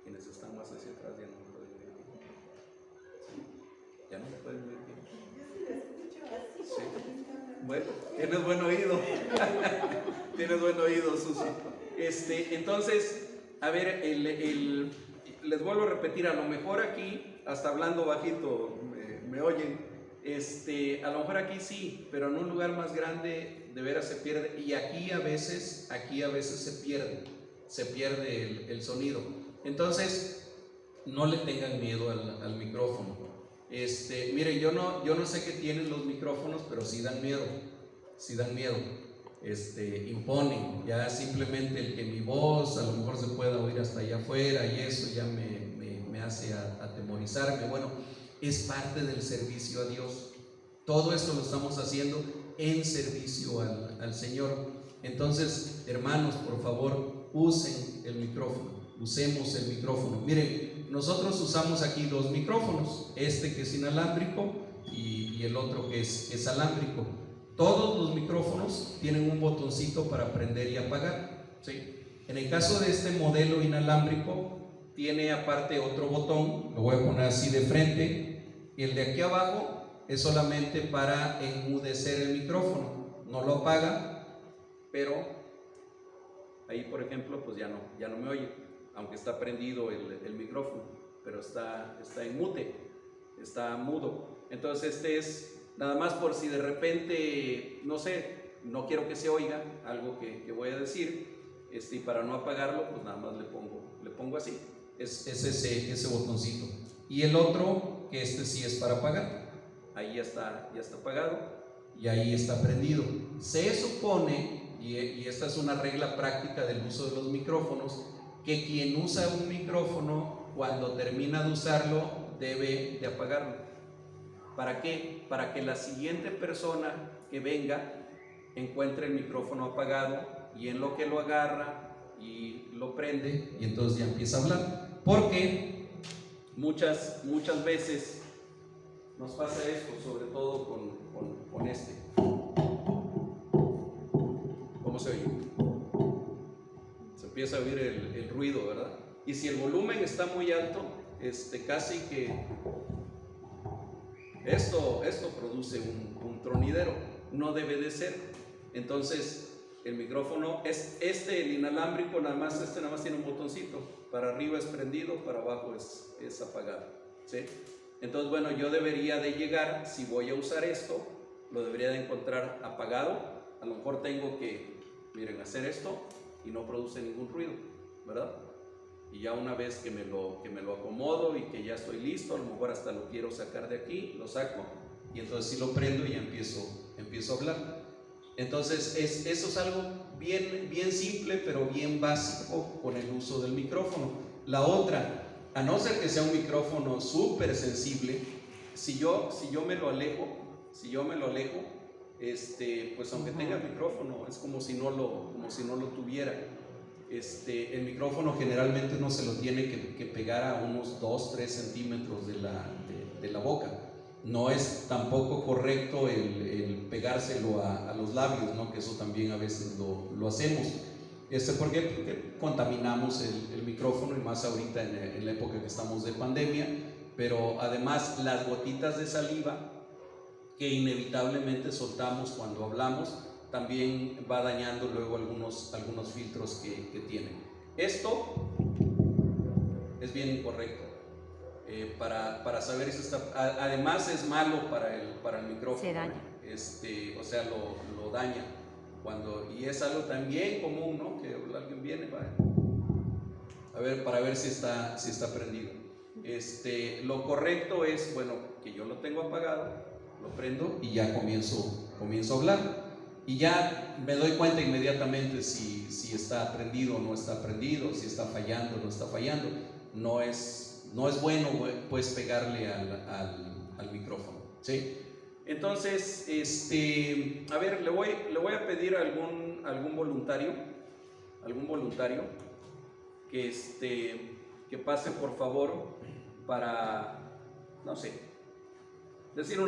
quienes están más hacia atrás ya no me pueden oír bien. ¿Sí? Ya no me pueden oír bien. Sí. Bueno, tienes buen oído. Tienes buen oído, Susi. Entonces, a ver, les vuelvo a repetir, a lo mejor aquí, hasta hablando bajito, me oyen. A lo mejor aquí sí, pero en un lugar más grande de veras se pierde, y aquí a veces se pierde el sonido. Entonces, no le tengan miedo al micrófono. Miren, yo no sé qué tienen los micrófonos, pero sí dan miedo. Imponen. Ya simplemente el que mi voz a lo mejor se pueda oír hasta allá afuera, y eso ya me hace atemorizarme. Bueno, es parte del servicio a Dios. Todo esto lo estamos haciendo en servicio al Señor. Entonces, hermanos, por favor, usen el micrófono, usemos el micrófono. Miren, nosotros usamos aquí dos micrófonos, que es inalámbrico y el otro que es alámbrico. Todos los micrófonos tienen un botoncito para prender y apagar, ¿sí? En el caso de este modelo inalámbrico, tiene aparte otro botón, lo voy a poner así de frente, y el de aquí abajo es solamente para enmudecer el micrófono, no lo apaga, pero ahí, por ejemplo, pues ya no me oye, aunque está prendido el micrófono, pero está en mute, está mudo. Entonces es nada más por si de repente, no sé, no quiero que se oiga algo que voy a decir, y para no apagarlo, pues nada más le pongo así, es ese botoncito. Y el otro, que sí es para apagar, ahí ya está apagado y ahí está prendido. Se supone, y esta es una regla práctica del uso de los micrófonos, que quien usa un micrófono, cuando termina de usarlo, debe de apagarlo. ¿Para qué? Para que la siguiente persona que venga encuentre el micrófono apagado, y en lo que lo agarra y lo prende, y entonces ya empieza a hablar. Porque muchas veces nos pasa esto, sobre todo con este. ¿Cómo se oye? Se empieza a oír el ruido, ¿verdad? Y si el volumen está muy alto, casi que esto produce un tronidero. No debe de ser. Entonces, el micrófono es el inalámbrico, nada más tiene un botoncito. Para arriba es prendido, para abajo es apagado, ¿sí? Entonces, bueno, yo debería de llegar, si voy a usar esto, lo debería de encontrar apagado. A lo mejor tengo que, miren, hacer esto y no produce ningún ruido, ¿verdad? Y ya una vez que me lo acomodo y que ya estoy listo, a lo mejor hasta lo quiero sacar de aquí, lo saco y entonces sí lo prendo y ya empiezo a hablar. Entonces eso es algo bien simple, pero bien básico con el uso del micrófono. La otra, a no ser que sea un micrófono súper sensible, si yo me lo alejo, pues aunque tenga micrófono, es como si no lo tuviera. El micrófono generalmente uno se lo tiene que pegar a unos 2-3 centímetros de la boca. No es tampoco correcto el pegárselo a los labios, ¿no? Que eso también a veces lo hacemos. ¿Por qué? Porque contaminamos el micrófono, y más ahorita en la época que estamos de pandemia, pero además las gotitas de saliva que inevitablemente soltamos cuando hablamos también va dañando luego algunos filtros que tiene. Esto es bien incorrecto. Para saber si está, además es malo para el micrófono. Se daña. O sea, lo daña. Y es algo también común, ¿no? Que alguien viene para ver si está prendido. Lo correcto es, bueno, que yo lo tengo apagado, lo prendo y ya comienzo a hablar. Y ya me doy cuenta inmediatamente si está prendido o no está prendido, si está fallando o no está fallando. No es bueno pues pegarle al micrófono, ¿sí? Entonces, a ver, le voy a pedir a algún voluntario que pase por favor para, no sé, decir una